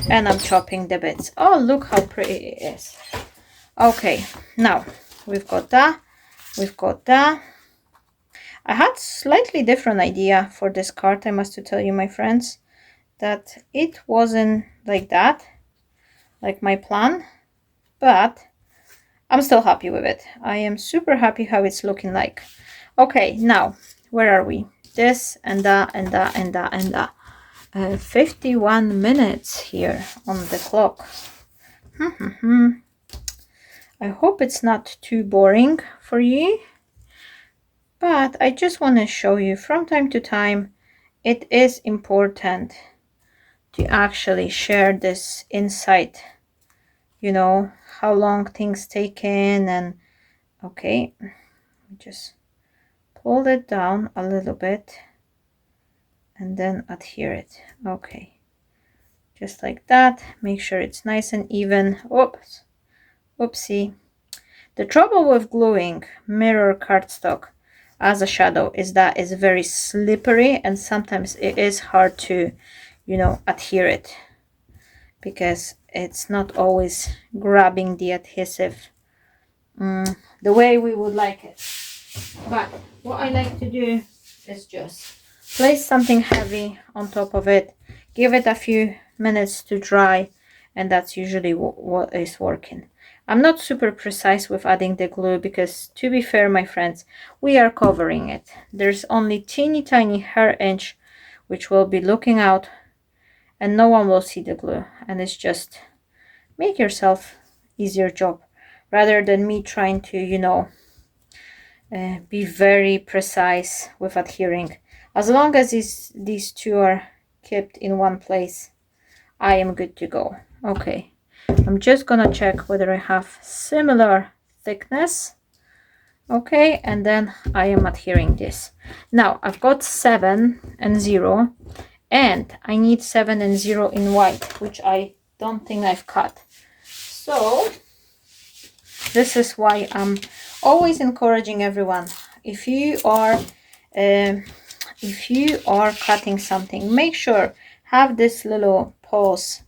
and I'm chopping the bits. Oh, look how pretty it is. Okay, now we've got that, we've got that. I had slightly different idea for this card, I must to tell you, my friends, that it wasn't like that, like my plan, but I'm still happy with it. I am super happy how it's looking like. Okay, now where are we? This and that and that and that and that. 51 minutes here on the clock. I hope it's not too boring for you, but I just want to show you from time to time it is important to actually share this insight, you know, how long things take in. And okay, just pull it down a little bit and then adhere it. Okay, just like that. Make sure it's nice and even. Oops, oopsie. The trouble with gluing mirror cardstock as a shadow is that it's very slippery, and sometimes it is hard to, you know, adhere it, because it's not always grabbing the adhesive the way we would like it. But what I like to do is just place something heavy on top of it, give it a few minutes to dry, and that's usually what is working. I'm not super precise with adding the glue because, to be fair, my friends, we are covering it. There's only teeny tiny hair inch which will be looking out, and no one will see the glue, and it's just make yourself easier job rather than me trying to, you know, be very precise with adhering. As long as these two are kept in one place, I am good to go. Okay, I'm just gonna check whether I have similar thickness. Okay, and then I am adhering this. Now I've got 7 and 0, and I need 7 and 0 in white, which I don't think I've cut. So this is why I'm always encouraging everyone, if you are cutting something, make sure have this little pause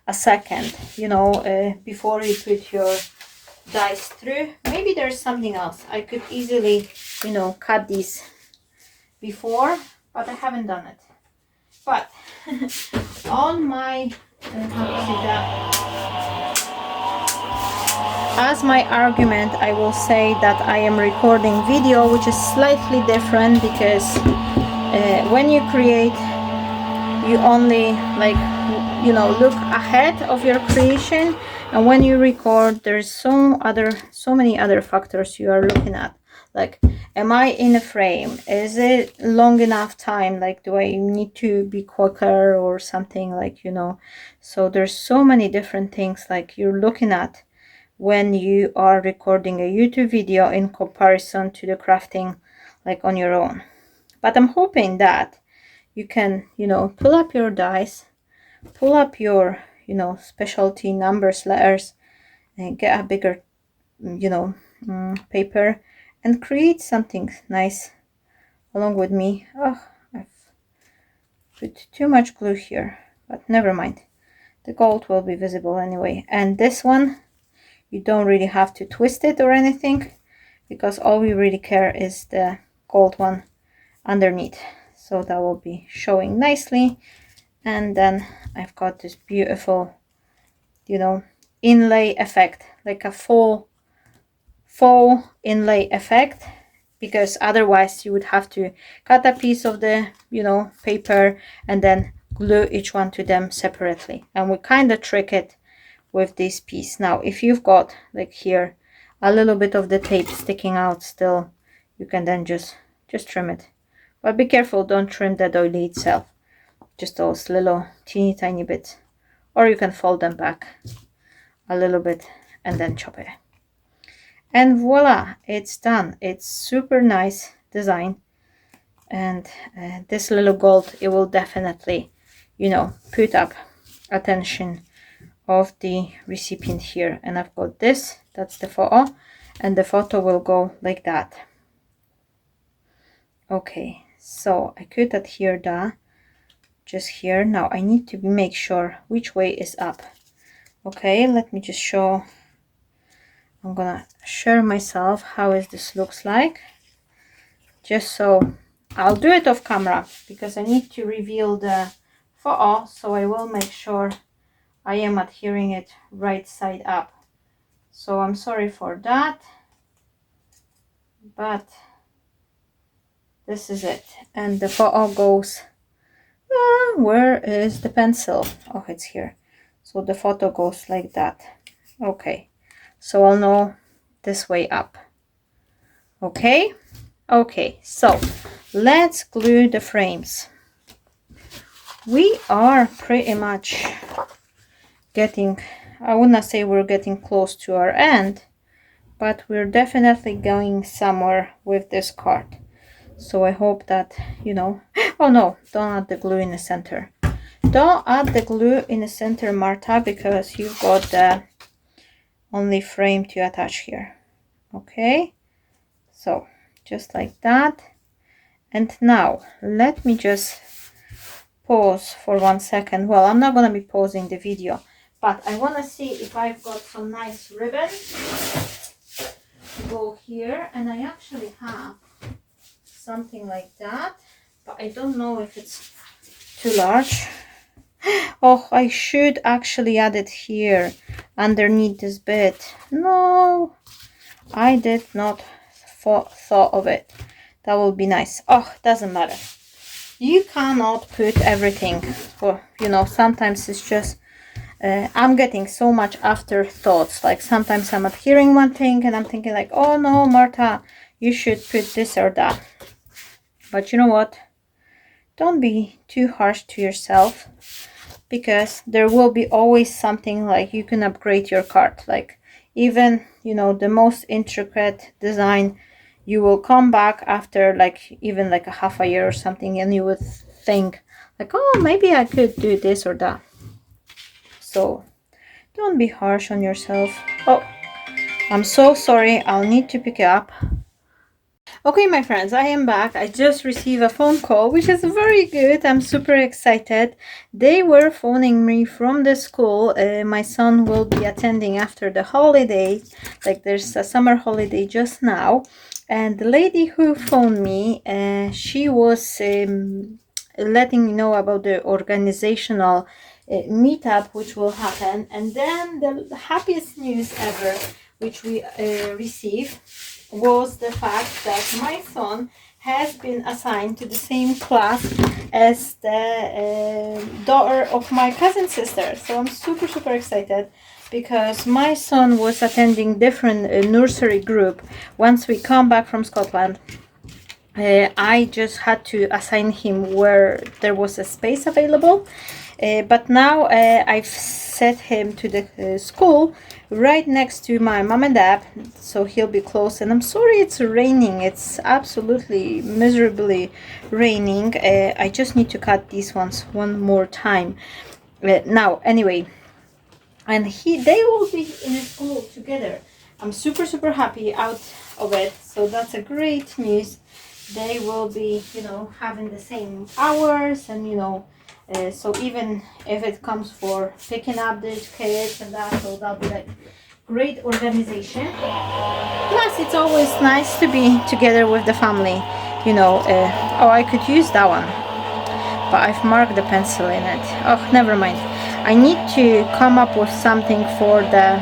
a second, you know, before you put your dice through. Maybe there's something else. I could easily, you know, cut these before, but I haven't done it. But on my as my argument, I will say that I am recording video, which is slightly different because when you create, you only, like, you know, look ahead of your creation, and when you record, there's so many other factors you are looking at, like, am I in a frame, is it long enough time, like, do I need to be quicker or something, like, you know. So there's so many different things like you're looking at when you are recording a YouTube video in comparison to the crafting like on your own. But I'm hoping that you can, you know, pull up your dice, pull up your, you know, specialty numbers, letters, and get a bigger, you know, paper and create something nice along with me. Oh, I've put too much glue here, but never mind. The gold will be visible anyway. And this one, you don't really have to twist it or anything, because all we really care is the gold one underneath. So that will be showing nicely. And then I've got this beautiful, you know, inlay effect, like a faux inlay effect, because otherwise you would have to cut a piece of the, you know, paper and then glue each one to them separately. And we kind of trick it with this piece. Now if you've got like here a little bit of the tape sticking out still, you can then just trim it, but be careful, don't trim the doily itself, just those little teeny tiny bits, or you can fold them back a little bit and then chop it. And voila, it's done. It's super nice design. And this little gold, it will definitely, you know, put up attention of the recipient here. And I've got this, that's the photo, and the photo will go like that. Okay, so I could adhere that just here. Now I need to make sure which way is up. Okay, let me just show. I'm gonna share myself how is this looks like, just so I'll do it off camera because I need to reveal the photo, so I will make sure I am adhering it right side up. So I'm sorry for that, but this is it. And the photo goes, where is the pencil? Oh, it's here. So the photo goes like that. Okay, so I'll know this way up. Okay, so let's glue the frames. We are pretty much getting, I would not say we're getting close to our end, but we're definitely going somewhere with this card. So I hope that, you know, oh no, don't add the glue in the center. Don't add the glue in the center, Marta, because you've got the only frame to attach here. Okay, so just like that. And now let me just pause for 1 second. Well, I'm not going to be pausing the video, but I want to see if I've got some nice ribbon to go here. And I actually have something like that, but I don't know if it's too large. Oh, I should actually add it here underneath this bit. No, I did not thought of it. That will be nice. Oh, doesn't matter. You cannot put everything, for, you know, sometimes it's just I'm getting so much afterthoughts. Like sometimes I'm adhering one thing and I'm thinking like, oh no, Marta, you should put this or that. But you know what, don't be too harsh to yourself, because there will be always something like you can upgrade your card. Like even, you know, the most intricate design, you will come back after like even like a half a year or something, and you would think like, oh, maybe I could do this or that. So don't be harsh on yourself. Oh, I'm so sorry, I'll need to pick it up. Okay, my friends, I am back. I just received a phone call, which is very good. I'm super excited. They were phoning me from the school. My son will be attending after the holiday. Like there's a summer holiday just now. And the lady who phoned me, she was letting me know about the organizational meetup which will happen. And then the happiest news ever which we received was the fact that my son has been assigned to the same class as the daughter of my cousin sister. So I'm super excited, because my son was attending different nursery group. Once we come back from Scotland, I just had to assign him where there was a space available, but now I've set him to the school right next to my mom and dad, so he'll be close. And I'm sorry it's raining, it's absolutely miserably raining. I just need to cut these ones one more time now. Anyway, and they will be in a school together. I'm super happy out of it, so that's a great news. They will be, you know, having the same hours, and you know, So even if it comes for picking up the kids and that, so that'll be like great organization. Plus it's always nice to be together with the family, you know. Oh, I could use that one, but I've marked the pencil in it. Oh, never mind. I need to come up with something for the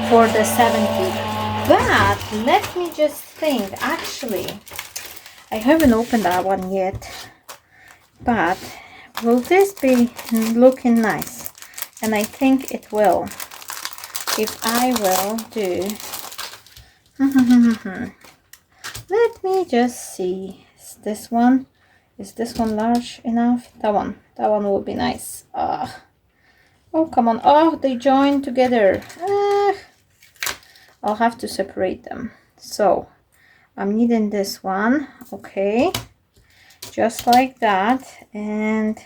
70. But let me just think. Actually, I haven't opened that one yet, but will this be looking nice? And I think it will. If I will do let me just see. Is this one large enough? That one will be nice. Oh, come on. Oh, they join together. I'll have to separate them. So I'm needing this one. Okay, just like that. And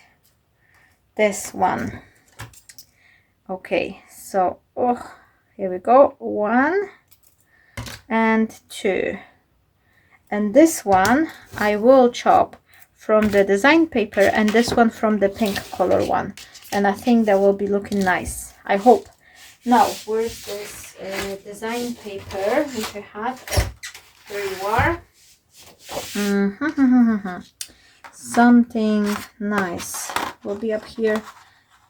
this one. Okay, so here we go. 1 and 2. And this one I will chop from the design paper, and this one from the pink color one, and I think that will be looking nice, I hope. Now, where's this design paper which I had? There you are. Something nice will be up here.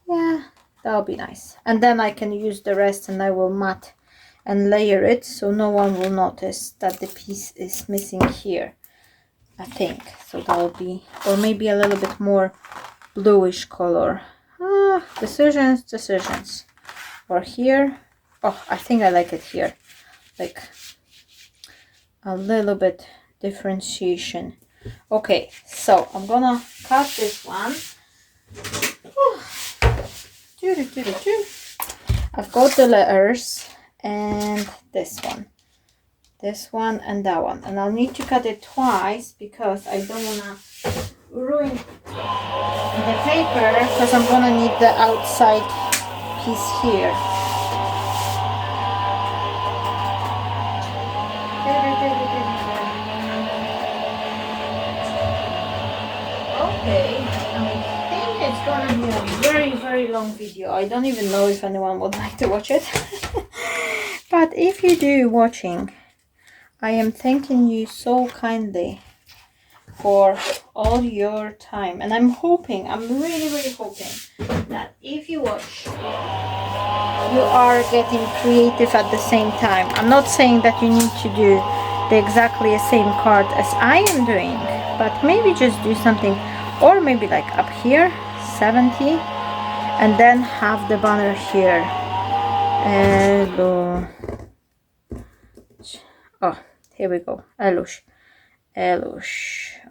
Yeah, that'll be nice. And then I can use the rest and I will mat and layer it so no one will notice that the piece is missing here, I think. So that'll be, or maybe a little bit more bluish color. Decisions. Or here. Oh, I think I like it here, like a little bit differentiation. Okay, so I'm gonna cut this one. I've got the letters and this one and that one, and I'll need to cut it twice because I don't want to ruin the paper, because I'm gonna need the outside piece here. Okay, I think it's gonna be a very long video. I don't even know if anyone would like to watch it. But if you do watching, I am thanking you so kindly for all your time, and I'm really hoping that if you watch, you are getting creative at the same time. I'm not saying that you need to do the exactly the same card as I am doing, but maybe just do something, or maybe like up here 70, and then have the banner here. Hello. Oh, here we go. Elush.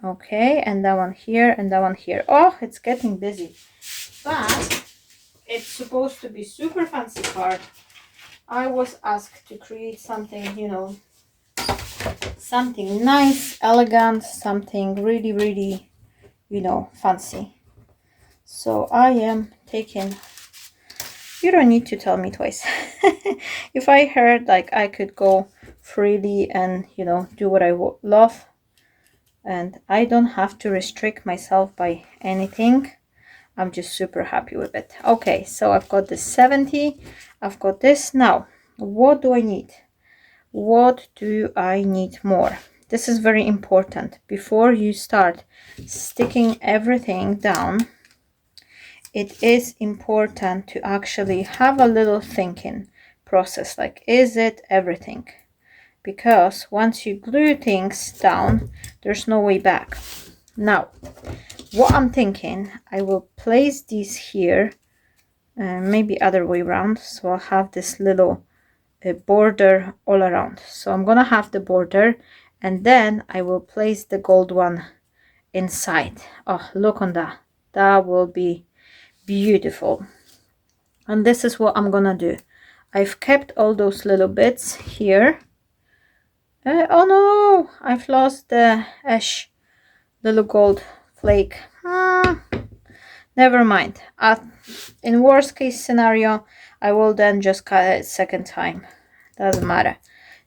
Okay, and that one here and that one here. Oh, it's getting busy, but it's supposed to be super fancy card. I was asked to create something, you know, something nice, elegant, something really, you know, fancy. So I am taking, you don't need to tell me twice. If I heard like I could go freely and, you know, do what I love, and I don't have to restrict myself by anything, I'm just super happy with it. Okay, so I've got this 70, I've got this. Now, what do I need? What do I need more? This is very important. Before you start sticking everything down, it is important to actually have a little thinking process, like, is it everything? Because once you glue things down, there's no way back. Now, what I'm thinking, I will place these here, maybe other way around, so I'll have this little border all around. So I'm gonna have the border, and then I will place the gold one inside. Oh, look on that. That will be beautiful. And this is what I'm gonna do. I've kept all those little bits here. Oh no, I've lost the ash little gold flake. Never mind. In worst case scenario, I will then just cut it second time. Doesn't matter.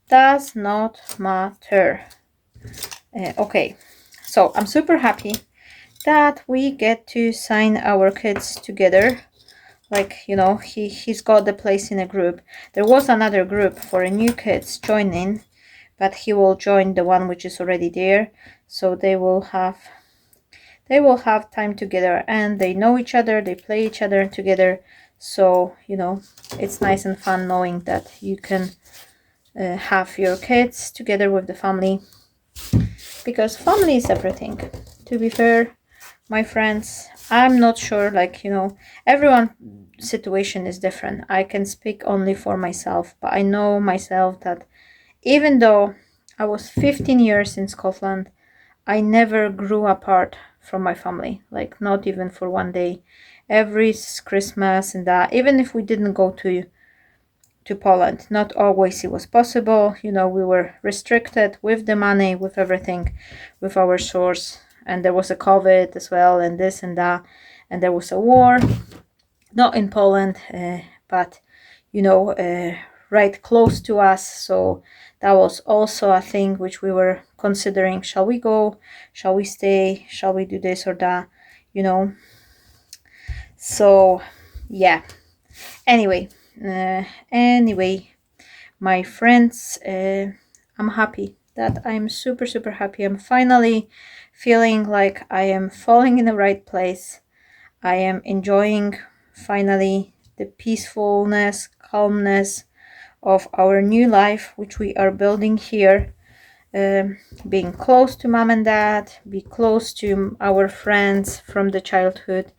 Does not matter. Okay, so I'm super happy that we get to sign our kids together. Like, you know, he's got the place in a group. There was another group for a new kids joining, but he will join the one which is already there. So they will have time together, and they know each other, they play each other together. So, you know, it's nice and fun knowing that you can have your kids together with the family, because family is everything. To be fair, my friends, I'm not sure, like, you know, everyone's situation is different. I can speak only for myself, but I know myself that even though I was 15 years in Scotland, I never grew apart from my family, like not even for one day. Every Christmas and that, even if we didn't go to Poland, not always it was possible. You know, we were restricted with the money, with everything, with our source, and there was a COVID as well, and this and that, and there was a war, not in Poland, but you know, right close to us. So that was also a thing which we were considering. Shall we go? Shall we stay? Shall we do this or that? You know. So yeah. Anyway, my friends, I'm happy that I'm super happy. I'm finally feeling like I am falling in the right place. I am enjoying finally the peacefulness, calmness of our new life, which we are building here. Being close to mom and dad, be close to our friends from the childhood,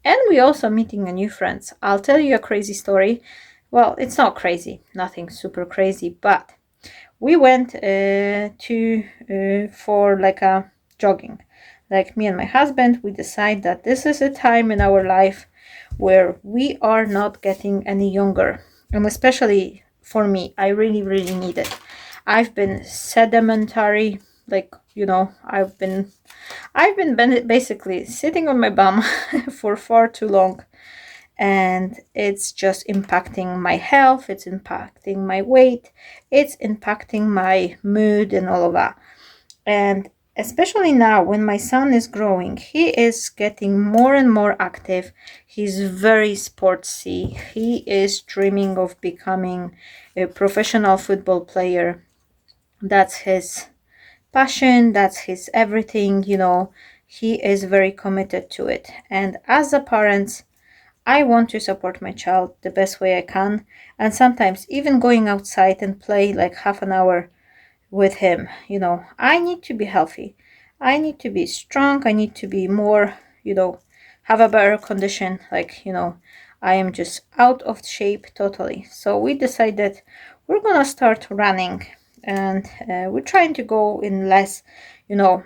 and we also meeting a new friends. I'll tell you a crazy story. Well, it's not crazy, nothing super crazy, but we went for like a jogging. Like me and my husband, we decide that this is a time in our life where we are not getting any younger, and especially for me, I really need it. I've been sedimentary, like, you know, I've been basically sitting on my bum for far too long, and it's just impacting my health, it's impacting my weight, it's impacting my mood and all of that. And especially now when my son is growing, he is getting more and more active. He's very sportsy. He is dreaming of becoming a professional football player. That's his passion, that's his everything, you know. He is very committed to it. And as a parent, I want to support my child the best way I can. And sometimes even going outside and play like half an hour with him, you know, I need to be healthy. I need to be strong. I need to be more, you know, have a better condition. Like, you know, I am just out of shape totally. So we decided we're gonna start running, and we're trying to go in less, you know,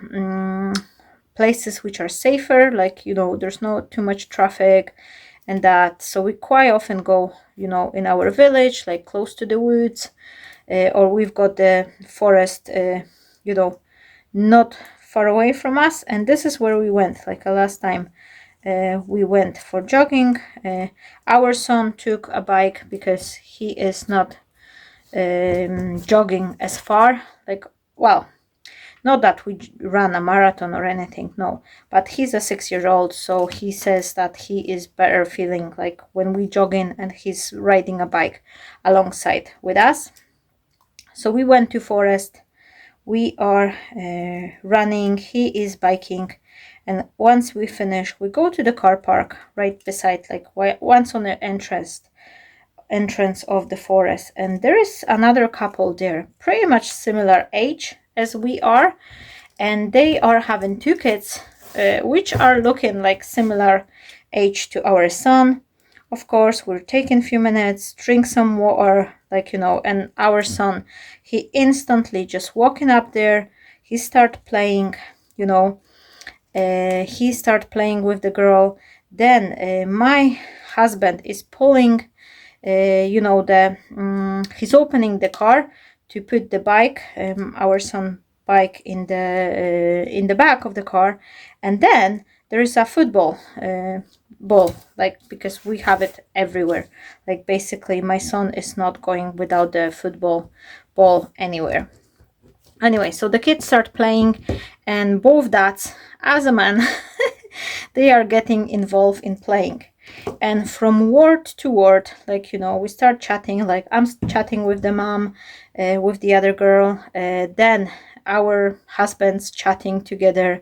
places which are safer, like, you know, there's not too much traffic and that. So we quite often go, you know, in our village, like close to the woods, or we've got the forest, you know, not far away from us. And this is where we went, like last time. We went for jogging. Our son took a bike because he is not jogging as far. Like, well, not that we run a marathon or anything, no. But he's a 6-year-old, so he says that he is better feeling like when we jogging and he's riding a bike alongside with us. So we went to forest. We are running. He is biking. And once we finish, we go to the car park right beside, like once on the entrance of the forest. And there is another couple there, pretty much similar age as we are. And they are having 2 kids, which are looking like similar age to our son. Of course, we're taking a few minutes, drink some water, like, you know, and our son, he instantly just walking up there, he start playing, you know, he start playing with the girl. Then my husband is pulling, you know, he's opening the car to put the bike, our son bike in the back of the car, and then there is a football ball, like, because we have it everywhere. Like, basically my son is not going without the football ball anywhere. Anyway, so the kids start playing, and both dads, as a man, they are getting involved in playing. And from word to word, like, you know, we start chatting, like I'm chatting with the mom, with the other girl, then our husbands chatting together.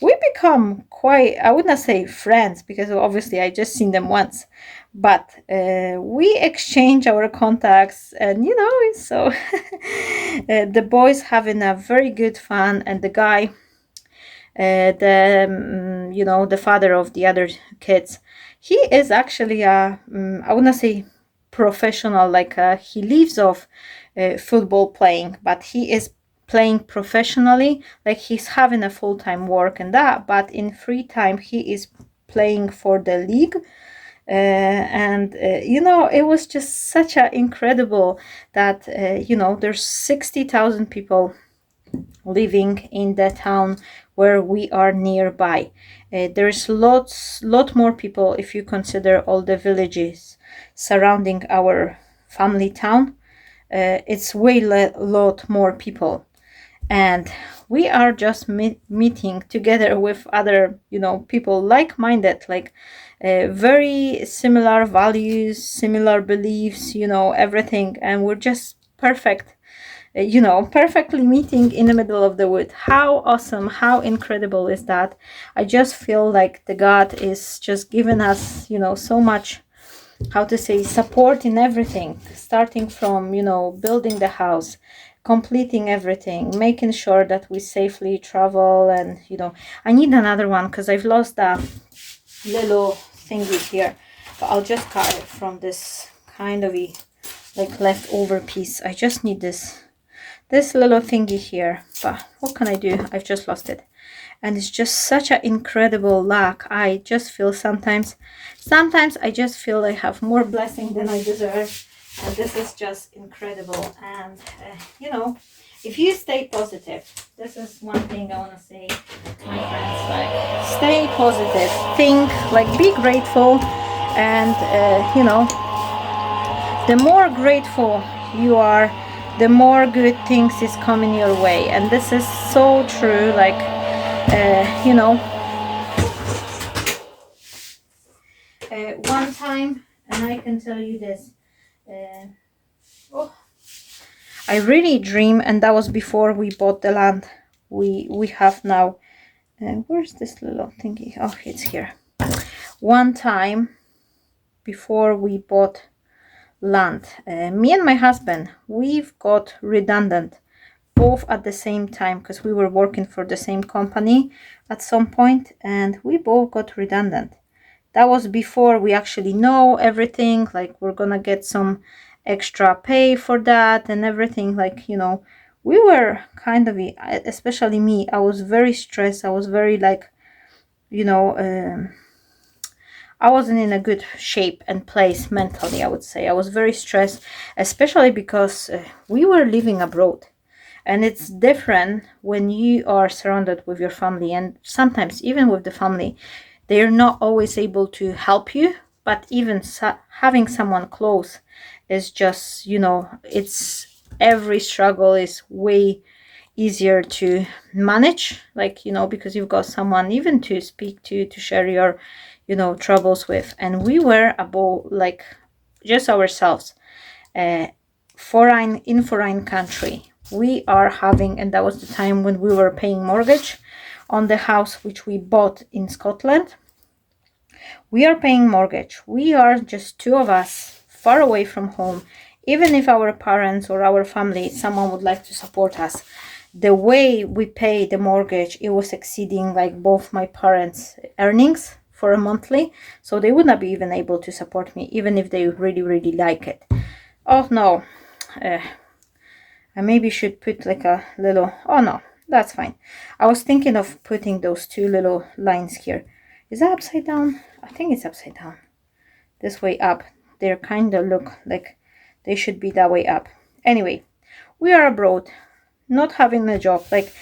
We become quite, I would not say friends, because obviously I just seen them once, but we exchange our contacts, and you know, so the boys having a very good fun, and the guy, you know, the father of the other kids, he is actually a, I wouldn't say professional, like he lives off football playing, but he is playing professionally, like he's having a full-time work and that, but in free time he is playing for the league. And you know, it was just such a incredible that you know, there's 60,000 people living in the town where we are nearby. There's lot more people if you consider all the villages surrounding our family town. It's way lot more people, and we are just meeting together with other, you know, people like-minded, like very similar values, similar beliefs, you know, everything, and we're just perfect, you know, perfectly meeting in the middle of the wood. How awesome, how incredible is that? I just feel like the God is just giving us, you know, so much, how to say, support in everything, starting from, you know, building the house, completing everything, making sure that we safely travel. And you know, I need another one because I've lost that little thingy here, but I'll just cut it from this kind of like leftover piece. I just need this little thingy here, but what can I do? I've just lost it. And it's just such an incredible luck. I just feel sometimes I just feel I have more blessing than I deserve, and this is just incredible. And you know, if you stay positive, this is one thing I want to say, my friends, like stay positive, think, like be grateful, and you know, the more grateful you are, the more good things is coming your way. And this is so true. Like you know, one time, and I can tell you this, oh, I really dream, and that was before we bought the land we have now. Where's this little thingy? Oh, it's here. One time before we bought land, me and my husband, we've got redundant both at the same time, because we were working for the same company at some point, and we both got redundant. That was before we actually know everything, like we're gonna get some extra pay for that and everything. Like, you know, we were kind of, especially me, I was very stressed. I was very, like, you know, I wasn't in a good shape and place mentally, I would say. I was very stressed, especially because we were living abroad. And it's different when you are surrounded with your family, and sometimes even with the family, they're not always able to help you. But even having someone close is just, you know, it's, every struggle is way easier to manage, like, you know, because you've got someone even to speak to share your, you know, troubles with. And we were about, like, just ourselves, foreign country we are having. And that was the time when we were paying mortgage on the house which we bought in Scotland. We are paying mortgage. We are just two of us, far away from home. Even if our parents or our family, someone would like to support us, the way we pay the mortgage, it was exceeding, like, both my parents' earnings for a monthly. So they would not be even able to support me, even if they really like it. Oh no, I maybe should put like a little, oh no, that's fine. I was thinking of putting those two little lines here. Is that upside down? I think it's upside down. This way up. They kind of look like they should be that way up. Anyway, we are abroad, not having a job. Like,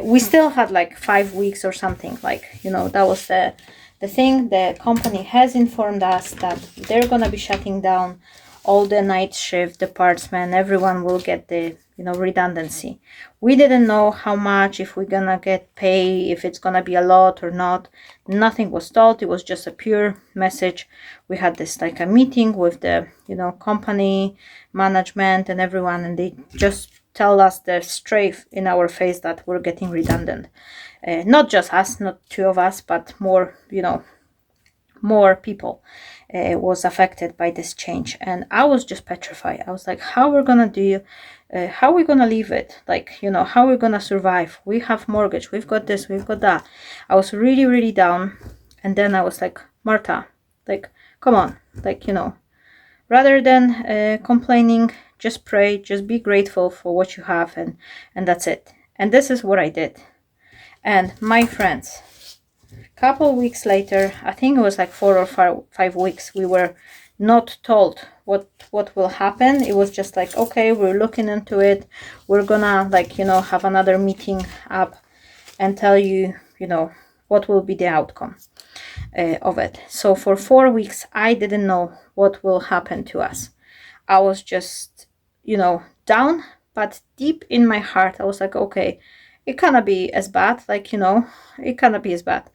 we still had like 5 weeks or something. Like, you know, that was the thing. The company has informed us that they're gonna be shutting down all the night shift department. Everyone will get the redundancy. We didn't know how much, if we're gonna get pay, if it's gonna be a lot or not. Nothing was told. It was just a pure message. We had this like a meeting with the company management and everyone, and they just tell us the straight in our face that we're getting redundant. Not just us, not two of us, but more people was affected by this change. And I was just petrified. I was like, how we're gonna do, how we're gonna leave it, like how we're gonna survive. We have mortgage, we've got this, we've got that. I was really, really down. And then I was like, Marta, like, come on, like, rather than complaining, just pray, just be grateful for what you have, and that's it. And this is what I did. And my friends, couple weeks later, I think it was like 4 or 5 weeks, we were not told what will happen. It was just like, okay, we're looking into it, we're gonna have another meeting up and tell you what will be the outcome of it. So for 4 weeks I didn't know what will happen to us. I was just down, but deep in my heart I was like, okay, it cannot be as bad, it cannot be as bad.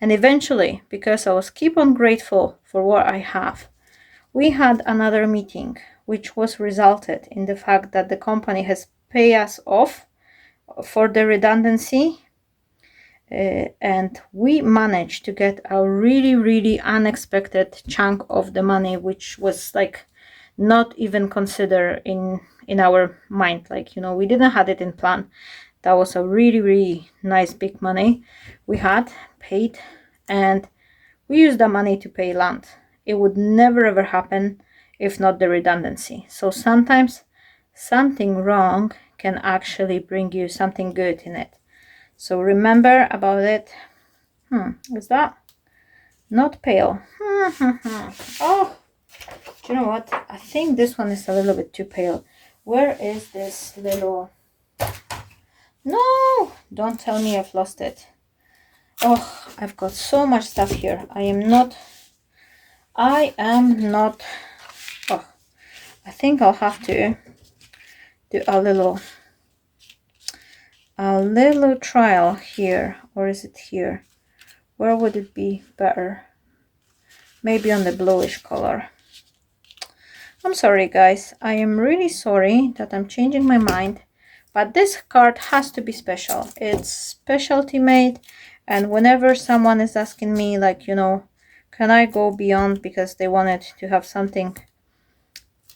And eventually, because I was keep on grateful for what I have, we had another meeting, which was resulted in the fact that the company has paid us off for the redundancy. And we managed to get a really, really unexpected chunk of the money, which was like not even considered in our mind. We didn't have it in plan. That was a really, really nice big money we had paid, and we used the money to pay land. It would never ever happen if not the redundancy. So sometimes something wrong can actually bring you something good in it. So remember about it. Is that not pale? Oh, do you know what? I think this one is a little bit too pale. Where is this little... No, don't tell me I've lost it. Oh, I've got so much stuff here. I am not. Oh, I think I'll have to do a little trial here. Or is it here? Where would it be better? Maybe on the bluish color. I'm sorry guys, I am really sorry that I'm changing my mind, but this card has to be special. It's specialty made, and whenever someone is asking me can I go beyond, because they wanted to have something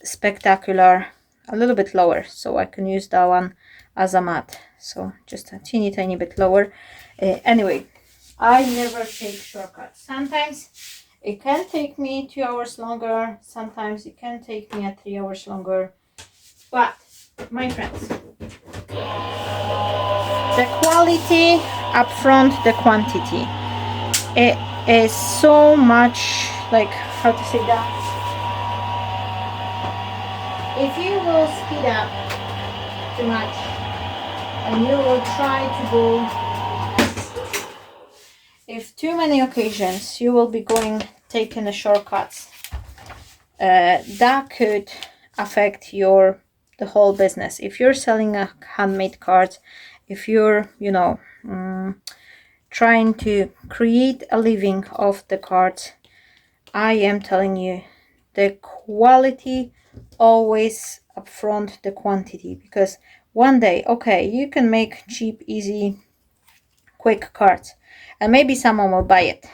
spectacular, a little bit lower, so I can use that one as a mat. So just a teeny tiny bit lower. Anyway, I never take shortcuts. Sometimes it can take me 2 hours longer, sometimes it can take me 3 hours longer. But my friends, the quality upfront, the quantity, it is so much, how to say that, if you will speed up too much and you will try to go, if too many occasions you will be taking the shortcuts, that could affect the whole business. If you're selling a handmade cards, if you're trying to create a living off the cards, I am telling you, the quality always upfront the quantity. Because one day, okay, you can make cheap, easy, quick cards, and maybe someone will buy it,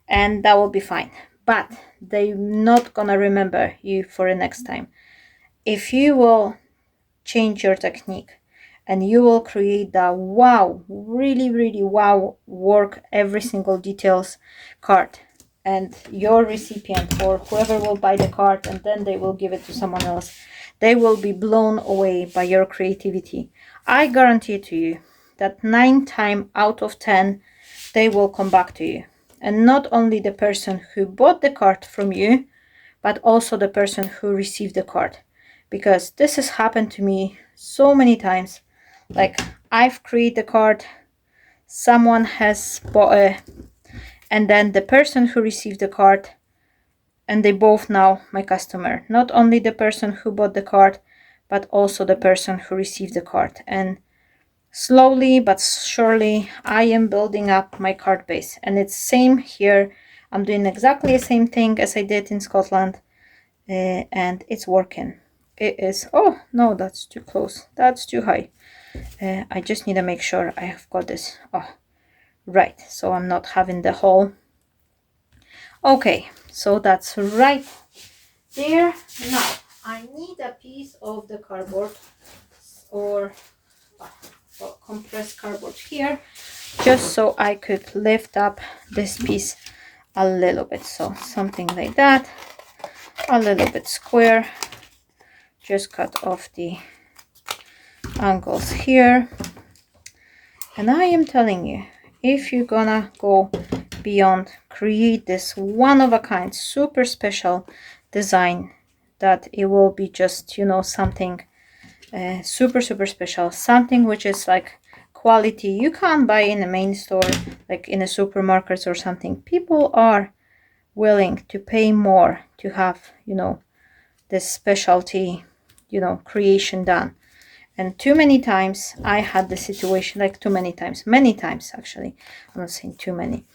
and that will be fine, but they're not gonna remember you for the next time. If you will change your technique and you will create that wow, really, really wow work, every single details card, and your recipient or whoever will buy the card and then they will give it to someone else, they will be blown away by your creativity. I guarantee to you that 9 times out of 10 they will come back to you. And not only the person who bought the card from you, but also the person who received the card. Because this has happened to me so many times. I've created a card, someone has bought it, and then the person who received the card, and they both now my customer. Not only the person who bought the card, but also the person who received the card. And slowly but surely I am building up my card base, and it's same here. I'm doing exactly the same thing as I did in Scotland, and it's working. It is, oh no, that's too close, that's too high. I just need to make sure I have got this right, so I'm not having the hole. Okay, so that's right there. Now I need a piece of the cardboard or compressed cardboard here, just so I could lift up this piece a little bit. So something like that, a little bit square. Just cut off the angles here. And I am telling you, if you're gonna go beyond, create this one-of-a-kind, super special design, that it will be just, you know, something super special, something which is like quality you can't buy in a main store, like in a supermarket or something. People are willing to pay more to have, you know, this specialty, you know, creation done. And too many times I had the situation, like too many times, many times actually, I'm not saying too many,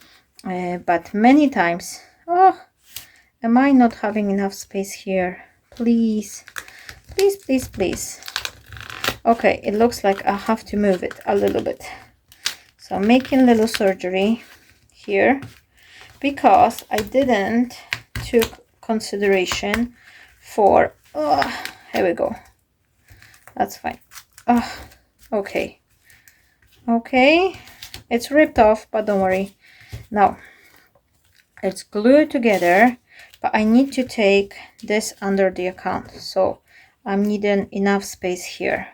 but many times. Oh, am I not having enough space here? Please, please, please, please. Okay, it looks like I have to move it a little bit. So I'm making a little surgery here because I didn't took consideration for, here we go. That's fine. Okay. Okay, it's ripped off, but don't worry. Now, it's glued together, but I need to take this under the account. So I'm needing enough space here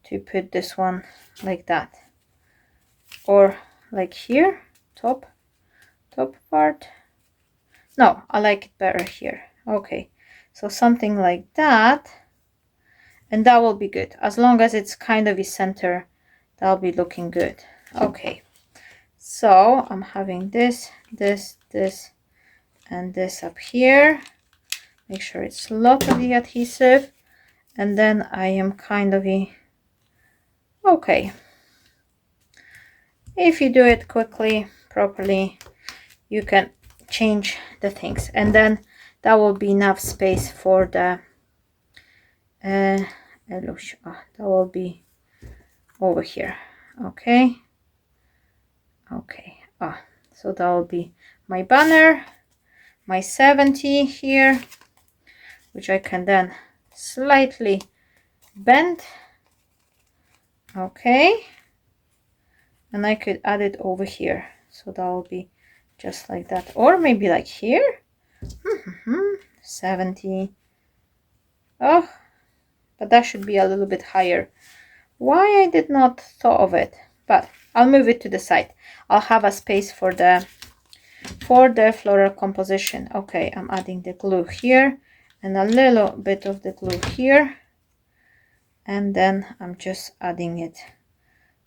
to put this one like that. Or like here, top part. No, I like it better here. Okay, so something like that. And that will be good. As long as it's kind of a center, that'll be looking good. Okay, so I'm having this, and this up here. Make sure it's a lot of the adhesive. And then I am kind of okay. If you do it quickly, properly, you can change the things. And then that will be enough space for the that will be over here. Okay, so that will be my banner, my 70 here, which I can then slightly bend. Okay, and I could add it over here, so that will be just like that, or maybe like here. 70. Oh, but that should be a little bit higher. Why I did not thought of it, but I'll move it to the side. I'll have a space for the floral composition. Okay, I'm adding the glue here and a little bit of the glue here, and then I'm just adding it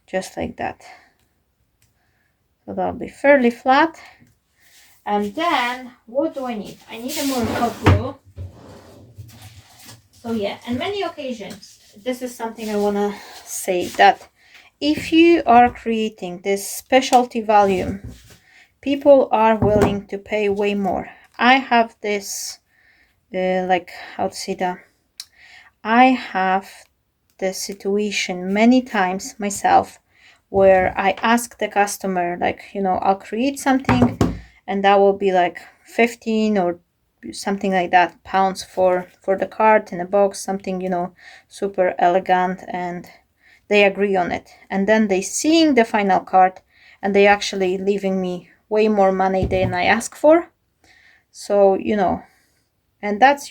just like that. So that'll be fairly flat. And then what do I need? I need a more hot glue. So yeah, and many occasions, this is something I want to say, that if you are creating this specialty volume, people are willing to pay way more. I have this, like, how to say that? I have the situation many times myself where I ask the customer, like, you know, I'll create something and that will be like 15 or something like that pounds for the card in a box, something, you know, super elegant, and they agree on it. And then they seeing the final card and they actually leaving me way more money than I ask for. So, you know, and that's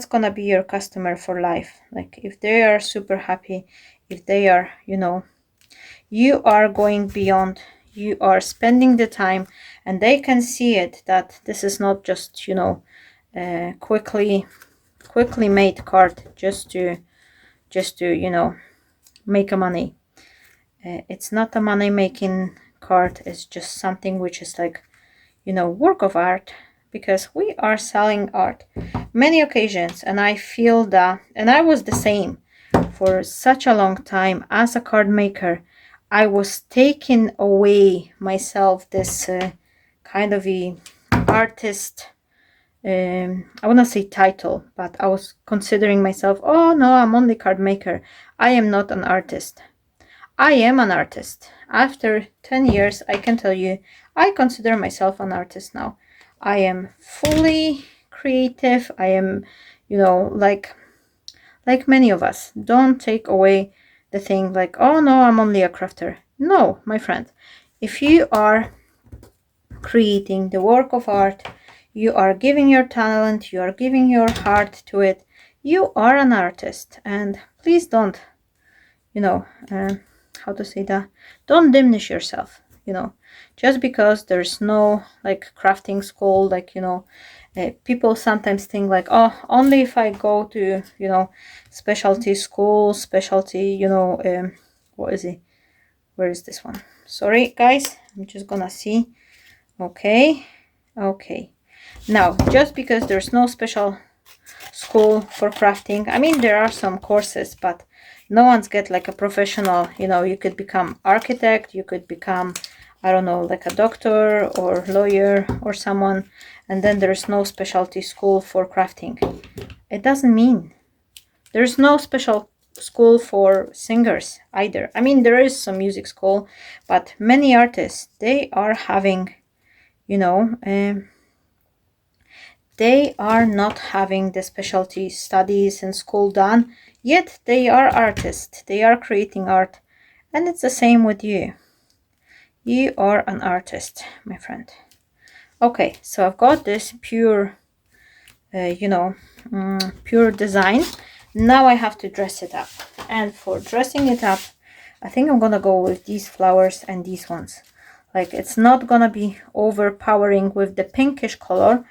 gonna be your customer for life. Like, if they are super happy, if they are, you know, you are going beyond, you are spending the time, and they can see it, that this is not just, you know, quickly made card just to you know, make a money. It's not a money making card. It's just something which is like, you know, work of art, because we are selling art many occasions, and I feel that, and I was the same for such a long time as a card maker. I was taking away myself this kind of a artist, I want to say title, but I was considering myself, oh no, I'm only card maker. I am not an artist. I am an artist. After 10 years, I can tell you, I consider myself an artist now. I am fully creative. I am, you know, like many of us. Don't take away the thing like, oh no, I'm only a crafter. No, my friend. If you are creating the work of art, you are giving your talent, you are giving your heart to it, you are an artist. And please don't, you know, how to say that, don't diminish yourself, you know, just because there's no like crafting school, like, you know, people sometimes think like, oh, only if I go to, you know, specialty school, specialty, you know, what is it, where is this one? Sorry guys, I'm just gonna see. Okay, now just because there's no special school for crafting, I mean there are some courses, but no one's get like a professional, you know, you could become architect, you could become, I don't know, like a doctor or lawyer or someone, and then there's no specialty school for crafting. It doesn't mean there's no special school for singers either. I mean there is some music school, but many artists, they are having, you know, they are not having the specialty studies in school done, yet they are artists, they are creating art. And it's the same with you. You are an artist, my friend. Okay, so I've got this pure, you know, pure design. Now I have to dress it up. And for dressing it up, I think I'm gonna go with these flowers and these ones. Like, it's not gonna be overpowering with the pinkish color,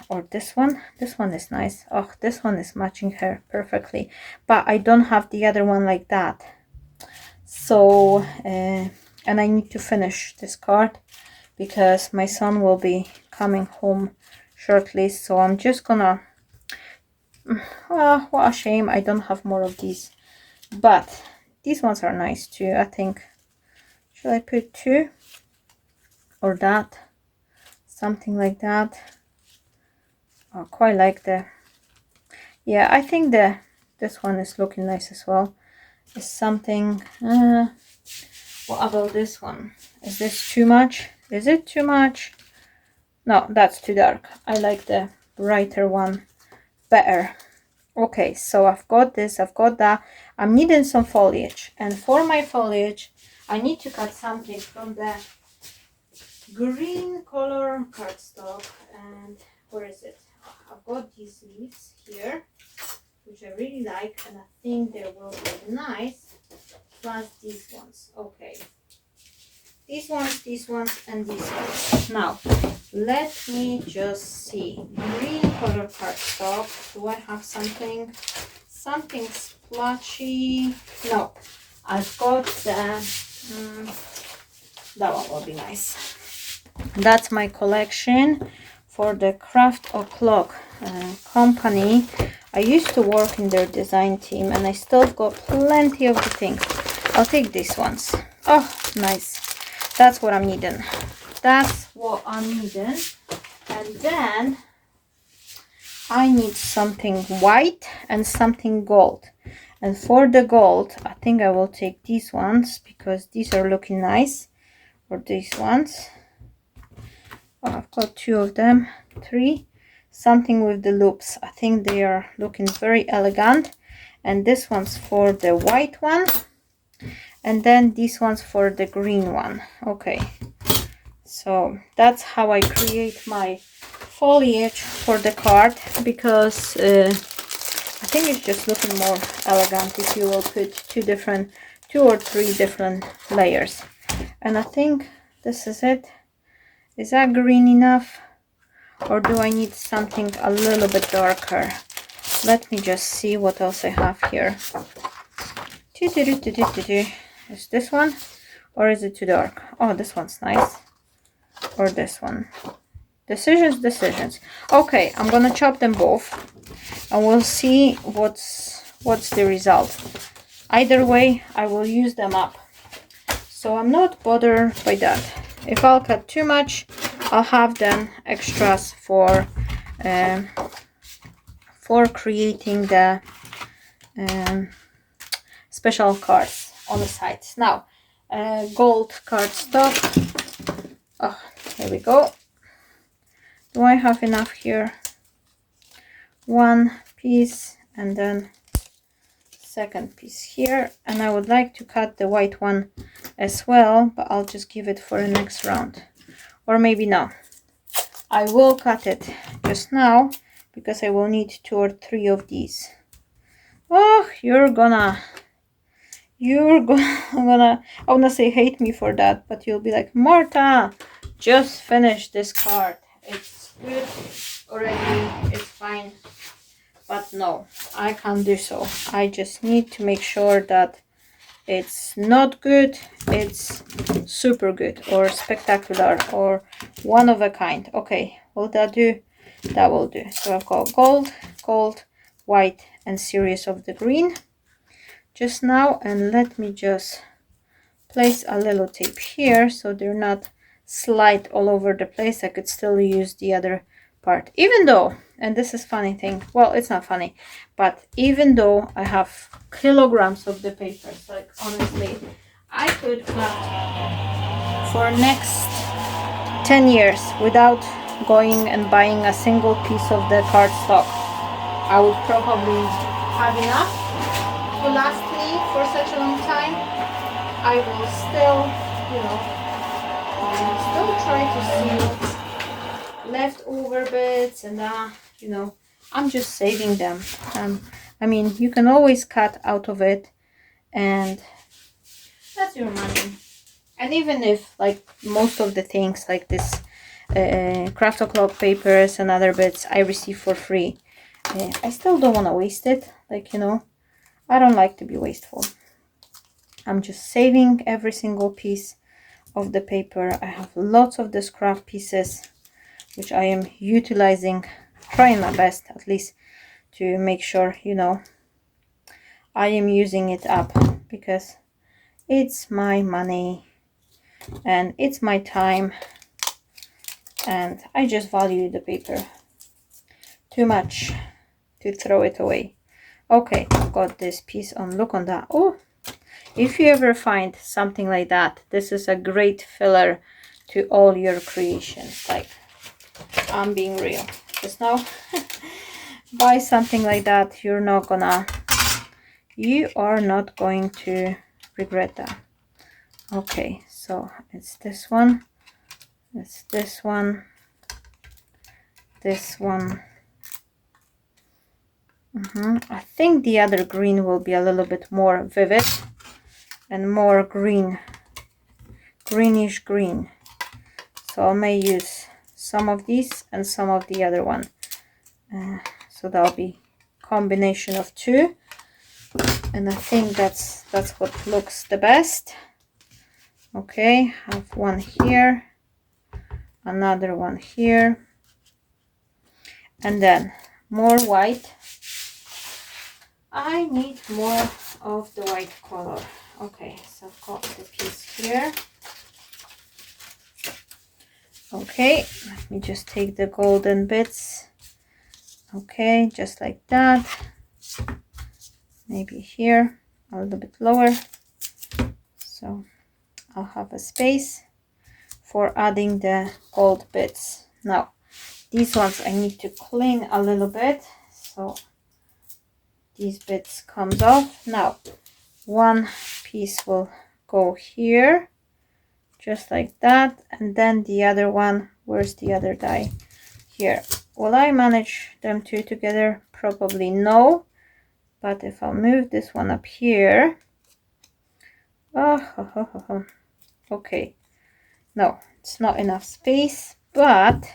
or this one is nice. Oh, this one is matching her perfectly, but I don't have the other one like that. So and I need to finish this card because my son will be coming home shortly, so I'm just gonna, oh, what a shame I don't have more of these, but these ones are nice too. I think, should I put two or that, something like that? I quite like the, yeah, I think this one is looking nice as well. It's something, what about this one? Is this too much? Is it too much? No, that's too dark. I like the brighter one better. Okay, so I've got this, I've got that. I'm needing some foliage, and for my foliage I need to cut something from the green color cardstock. And where is it? I've got these leaves here, which I really like, and I think they will be nice, plus these ones. Okay, these ones, and these ones. Now, let me just see. Green color cardstock. Do I have something splotchy? No, I've got the, that one will be nice. That's my collection for the Craft O'Clock company. I used to work in their design team, and I still got plenty of the things. I'll take these ones. Oh, nice. That's what I'm needing. That's what I'm needing. And then I need something white and something gold. And for the gold, I think I will take these ones because these are looking nice. Or these ones. Oh, I've got two of them, three. Something with the loops. I think they are looking very elegant. And this one's for the white one, and then these ones for the green one. Okay, so that's how I create my foliage for the card, because I think it's just looking more elegant if you will put two or three different layers. And I think this is it. Is that green enough, or do I need something a little bit darker? Let me just see what else I have here. Is this one, or is it too dark? Oh, this one's nice. Or this one. Decisions. Okay, I'm gonna chop them both and we'll see what's the result. Either way, I will use them up, so I'm not bothered by that. If I'll cut too much, I'll have then extras for creating the special cards on the sides. Now, gold cardstock. Oh, here we go. Do I have enough here? One piece and then second piece here, and I would like to cut the white one as well, but I'll just give it for the next round, or maybe no, I will cut it just now because I will need 2 or 3 of these. Oh, you're gonna I wanna say hate me for that, but you'll be like, Marta, just finish this card, it's good already, it's fine. But no, I can't do so. I just need to make sure that it's not good, it's super good or spectacular or one of a kind. Okay, will that do? That will do. So I've got gold, white, and series of the green just now. And let me just place a little tape here so they're not slide all over the place. I could still use the other part, even though, and this is funny thing, well, it's not funny, but even though I have kilograms of the papers, like honestly, I could cut for next 10 years without going and buying a single piece of the cardstock. I would probably have enough to last me for such a long time. I will still, you know, still try to see leftover bits, and you know, I'm just saving them. I mean, you can always cut out of it, and that's your money. And even if, like, most of the things like this craft o'clock papers and other bits I receive for free, I still don't want to waste it. Like, you know, I don't like to be wasteful. I'm just saving every single piece of the paper. I have lots of the scrap pieces which I am utilizing, trying my best at least to make sure, you know, I am using it up, because it's my money and it's my time, and I just value the paper too much to throw it away. Okay, I've got this piece on. Look on that. Oh, if you ever find something like that, this is a great filler to all your creations. Like, I'm being real just now. Buy something like that. You are not going to regret that. Okay, so it's this one, it's this one, this one. I think the other green will be a little bit more vivid and more greenish green, so I may use some of these and some of the other one, so that'll be combination of 2, and I think that's what looks the best. Okay, have one here, another one here, and then more white. I need more of the white color. Okay, so I've got the piece here. Okay, let me just take the golden bits. Okay, just like that. Maybe here a little bit lower, so I'll have a space for adding the gold bits. Now these ones I need to clean a little bit, so these bits comes off. Now one piece will go here just like that, and then the other one, where's the other die? Here. Will I manage them two together? Probably no, but if I'll move this one up here, okay, no, it's not enough space, but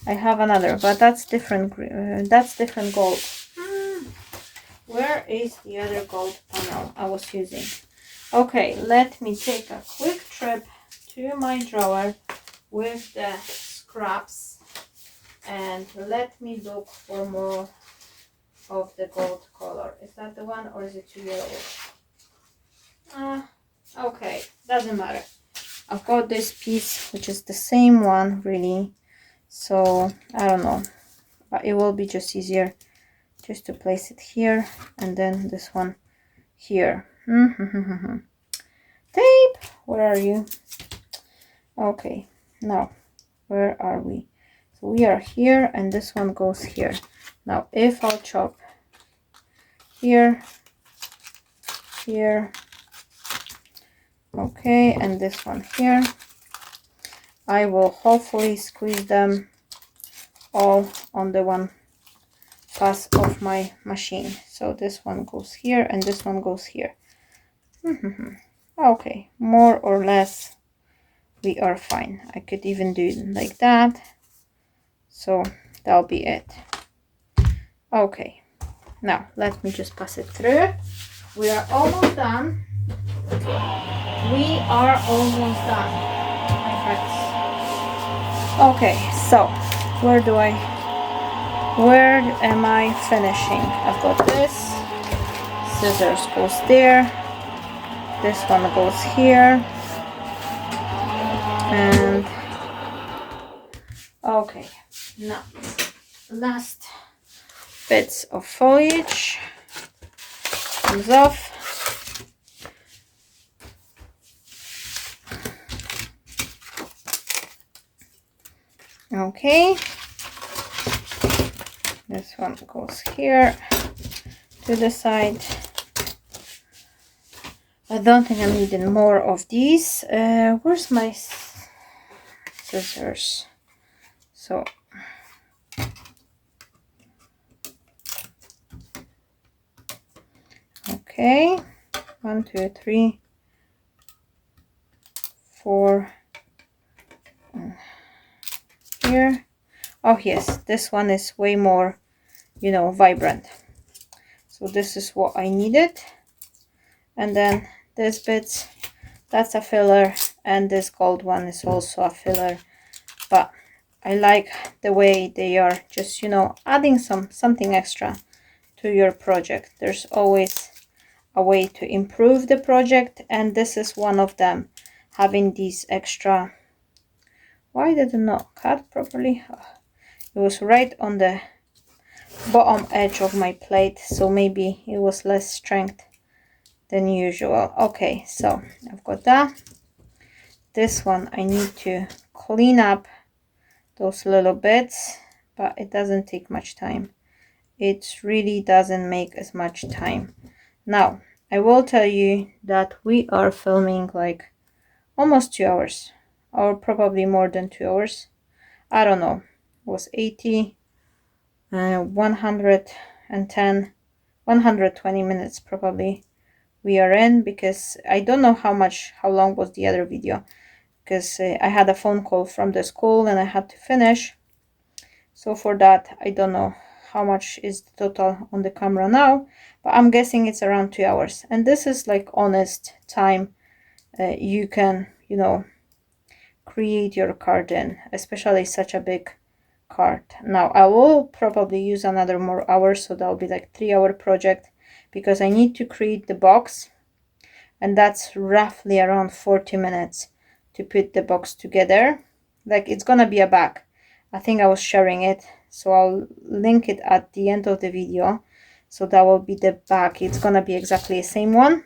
I have another, but that's different. That's different gold. Where is the other gold panel I was using? Okay, let me take a quick trip to my drawer with the scraps And let me look for more of the gold color. Is that the one, or is it too yellow? Okay, doesn't matter. I've got this piece which is the same one really, so I don't know, but it will be just easier just to place it here, and then this one here. Tape, where are you? Okay, now where are we? So we are here, and this one goes here. Now if I'll chop here, here, okay, and this one here, I will hopefully squeeze them all on the one pass of my machine. So this one goes here and this one goes here. Okay, more or less we are fine. I could even do it like that. So that'll be it. Okay, now let me just pass it through. We are almost done. We are almost done, my friends. Okay, so where am I finishing? I've got this. Scissors goes there. This one goes here. And okay, now last bits of foliage comes off. Okay, this one goes here to the side. I don't think I'm needing more of these. Where's my scissors? So okay, 1, 2, 3, 4. Here. Oh yes, this one is way more, you know, vibrant. So this is what I needed. And then this bit, that's a filler, and this gold one is also a filler. But I like the way they are just, you know, adding something extra to your project. There's always a way to improve the project, and this is one of them, having these extra. Why did it not cut properly? It was right on the bottom edge of my plate, so maybe it was less strength than usual. Okay, so I've got that. This one I need to clean up those little bits, but it doesn't take much time. It really doesn't make as much time. Now I will tell you that we are filming like almost 2 hours, or probably more than 2 hours. I don't know, it was 80, 110, 120 minutes probably we are in, because I don't know how long was the other video, because I had a phone call from the school and I had to finish. So for that, I don't know how much is the total on the camera now, but I'm guessing it's around 2 hours. And this is like honest time you can, you know, create your card in, especially such a big card. Now I will probably use another more hours, so that'll be like 3-hour project, because I need to create the box, and that's roughly around 40 minutes to put the box together. Like, it's gonna be a bag. I think I was sharing it, so I'll link it at the end of the video. So that will be the bag. It's gonna be exactly the same one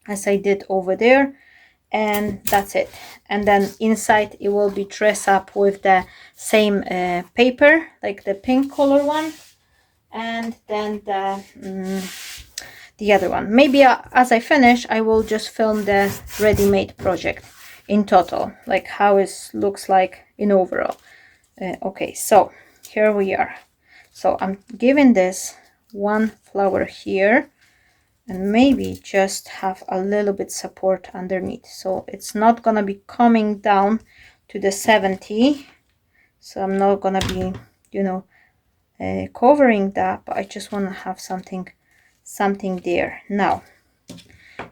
as I did over there, and that's it. And then inside it will be dressed up with the same paper, like the pink color one, and then the other one. Maybe as I finish, I will just film the ready-made project in total, like how it looks like in overall. Okay, so here we are. So I'm giving this one flower here, and maybe just have a little bit support underneath, so it's not gonna be coming down to the 70. So I'm not gonna be, you know, covering that, but I just want to have something there. Now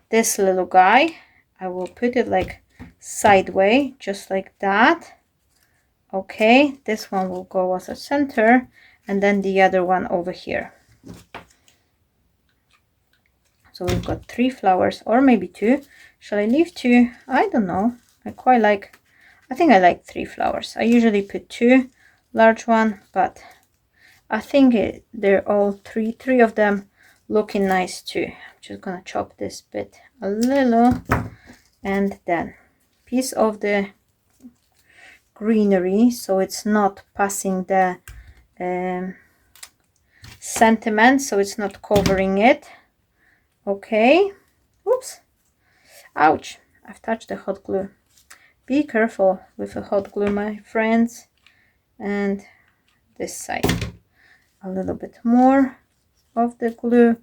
this little guy, I will put it like sideways, just like that. Okay, this one will go as a center, and then the other one over here. So we've got 3 flowers, or maybe 2. Shall I leave 2? I don't know. I think I like 3 flowers. I usually put 2 large one, but I think they're all three of them looking nice too. I'm just gonna chop this bit a little, and then piece of the greenery so it's not passing the sentiment, so it's not covering it. Okay, oops, ouch, I've touched the hot glue. Be careful with the hot glue, my friends. And this side a little bit more of the glue,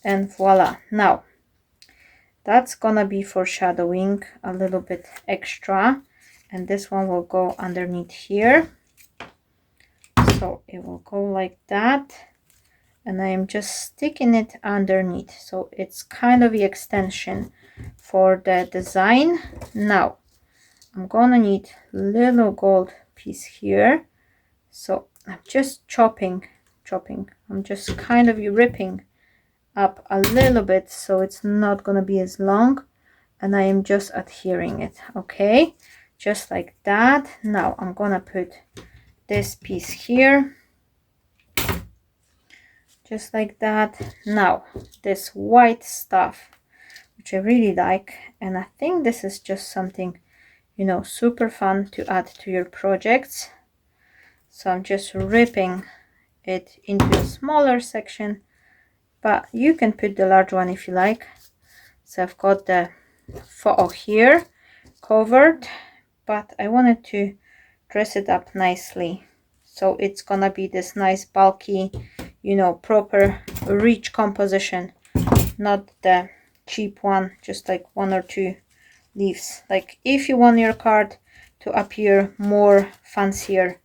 and voila. Now that's gonna be foreshadowing a little bit extra, and this one will go underneath here, so it will go like that, and I am just sticking it underneath, so it's kind of the extension for the design. Now I'm gonna need little gold piece here, so I'm just chopping. I'm just kind of ripping up a little bit so it's not gonna be as long, and I am just adhering it. Okay, just like that. Now I'm gonna put this piece here, just like that. Now this white stuff, which I really like, and I think this is just something, you know, super fun to add to your projects. So I'm just ripping it into a smaller section, but you can put the large one if you like. So I've got the photo here covered, but I wanted to dress it up nicely, so it's gonna be this nice bulky, you know, proper rich composition, not the cheap one, just like 1 or 2 leaves. Like if you want your card to appear more fancier,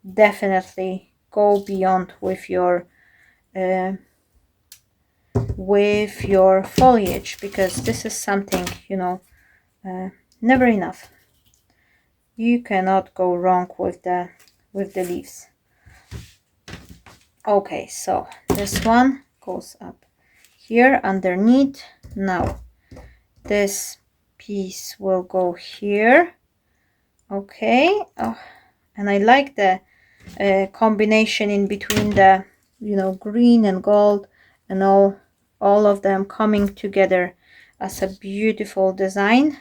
definitely go beyond with your foliage, because this is something, you know, never enough. You cannot go wrong with the leaves. Okay, so this one goes up here underneath. Now this piece will go here. Okay, oh, and I like the combination in between the, you know, green and gold, and all of them coming together as a beautiful design.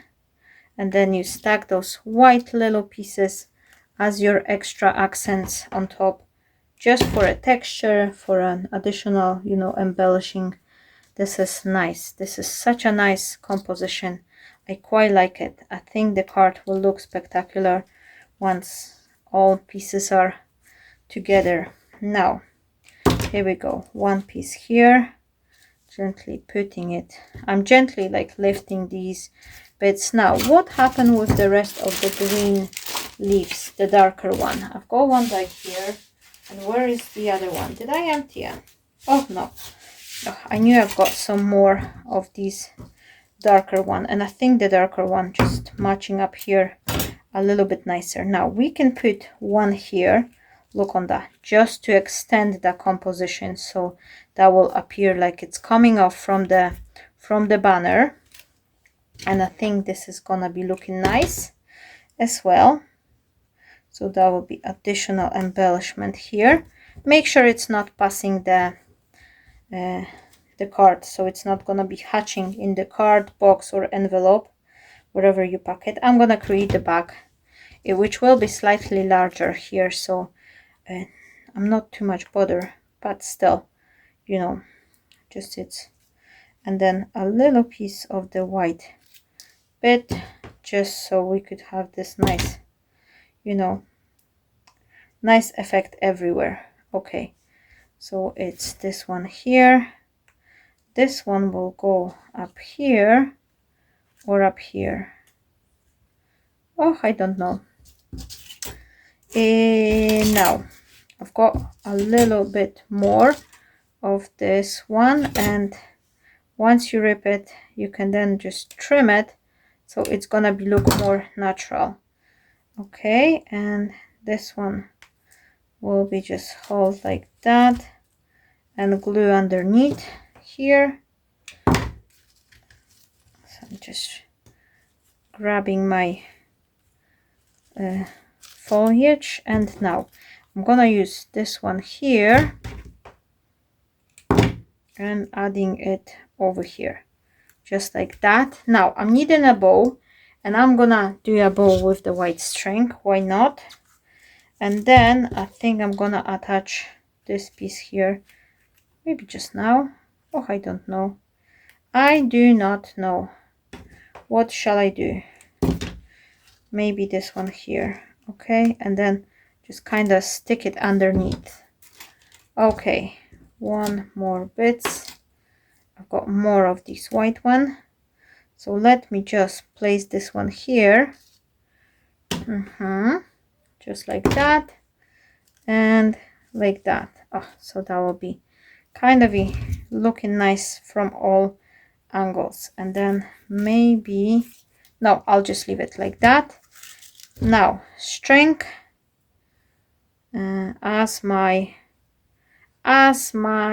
And then you stack those white little pieces as your extra accents on top, just for a texture, for an additional, you know, embellishing. This is nice. This is such a nice composition. I quite like it. I think the card will look spectacular once all pieces are together. Now here we go, one piece here, gently putting it. I'm gently like lifting these bits. Now what happened with the rest of the green leaves, the darker one? I've got one right here, and where is the other one? Did I empty it? Oh no, oh, I knew I've got some more of these darker one, and I think the darker one just matching up here a little bit nicer. Now we can put one here, look on that, just to extend the composition, so that will appear like it's coming off from the banner, and I think this is gonna be looking nice as well. So that will be additional embellishment here. Make sure it's not passing the card, so it's not gonna be hatching in the card, box or envelope, wherever you pack it. I'm gonna create the bag, which will be slightly larger here, so I'm not too much bother, but still, you know, just it's, and then a little piece of the white bit, just so we could have this nice, you know, nice effect everywhere. Okay, so it's this one here, this one will go up here or up here. Oh, I don't know. Now I've got a little bit more of this one, and once you rip it, you can then just trim it, so it's gonna be look more natural. Okay, and this one will be just hold like that and glue underneath here. So I'm just grabbing my foliage, and now I'm gonna use this one here and adding it over here just like that. Now I'm needing a bow, and I'm gonna do a bow with the white string, why not? And then I think I'm gonna attach this piece here, maybe just now. Oh, I don't know, I do not know. What shall I do? Maybe this one here. Okay, and then just kind of stick it underneath. Okay, one more bits. I've got more of this white one, so let me just place this one here. Just like that and like that. Oh, so that will be kind of looking nice from all angles. And then maybe, no, I'll just leave it like that. Now string as my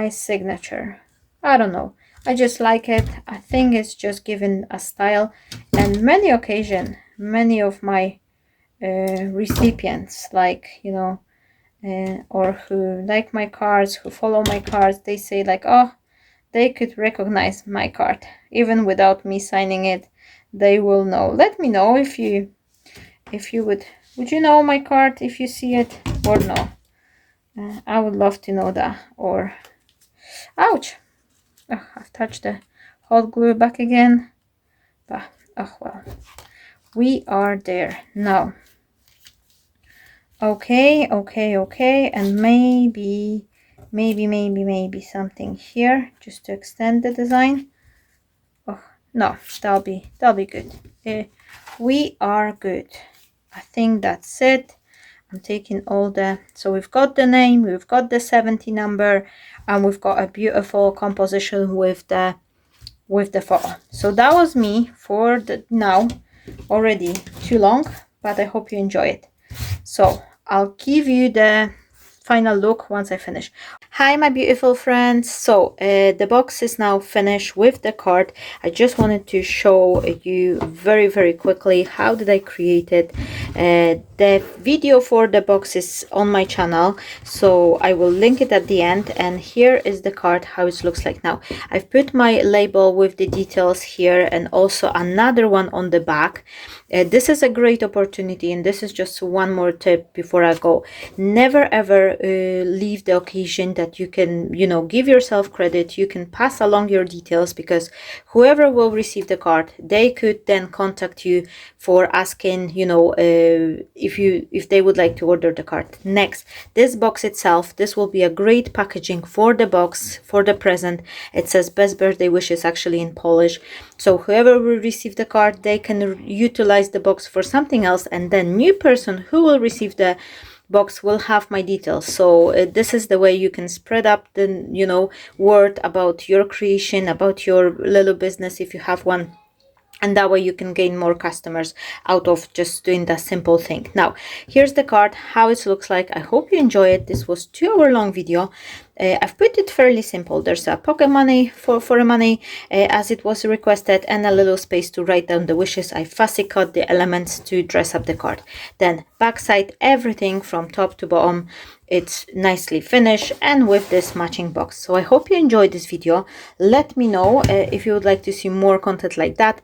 signature. I don't know, I just like it. I think it's just giving a style, and many occasion, many of my recipients, like, you know, or who like my cards, who follow my cards, they say like, oh, they could recognize my card even without me signing it. They will know. Let me know if you would you know my card if you see it or no. I would love to know that. Or ouch, oh, I've touched the hot glue back again, but oh well, we are there now. Okay, and maybe something here just to extend the design. Oh no, that'll be good. We are good. I think that's it. I'm taking all the, so we've got the name, we've got the 70 number, and we've got a beautiful composition with the photo. So that was me for the now. Already too long, but I hope you enjoy it. So I'll give you the final look once I finish. Hi my beautiful friends, so the box is now finished with the card. I just wanted to show you very quickly how did I create it. The video for the box is on my channel, so I will link it at the end. And here is the card, how it looks like now. I've put my label with the details here and also another one on the back. This is a great opportunity, and this is just one more tip before I go. Never ever leave the occasion that you can, you know, give yourself credit. You can pass along your details, because whoever will receive the card, they could then contact you for asking, you know, if they would like to order the card. Next, this box itself, this will be a great packaging for the box, for the present. It says best birthday wishes actually in Polish, so whoever will receive the card, they can utilize the box for something else, and then new person who will receive the box will have my details. So this is the way you can spread up the, you know, word about your creation, about your little business if you have one, and that way you can gain more customers out of just doing that simple thing. Now here's the card, how it looks like. I hope you enjoy it. This was 2-hour long video. I've put it fairly simple. There's a pocket money for a money as it was requested, and a little space to write down the wishes. I fussy cut the elements to dress up the card. Then backside, everything from top to bottom, it's nicely finished and with this matching box. So I hope you enjoyed this video. Let me know if you would like to see more content like that.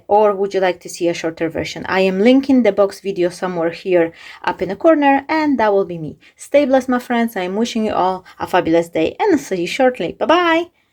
Or would you like to see a shorter version? I am linking the box video somewhere here up in the corner, and that will be me. Stay blessed my friends. I am wishing you all a fabulous day, and I'll see you shortly. Bye bye.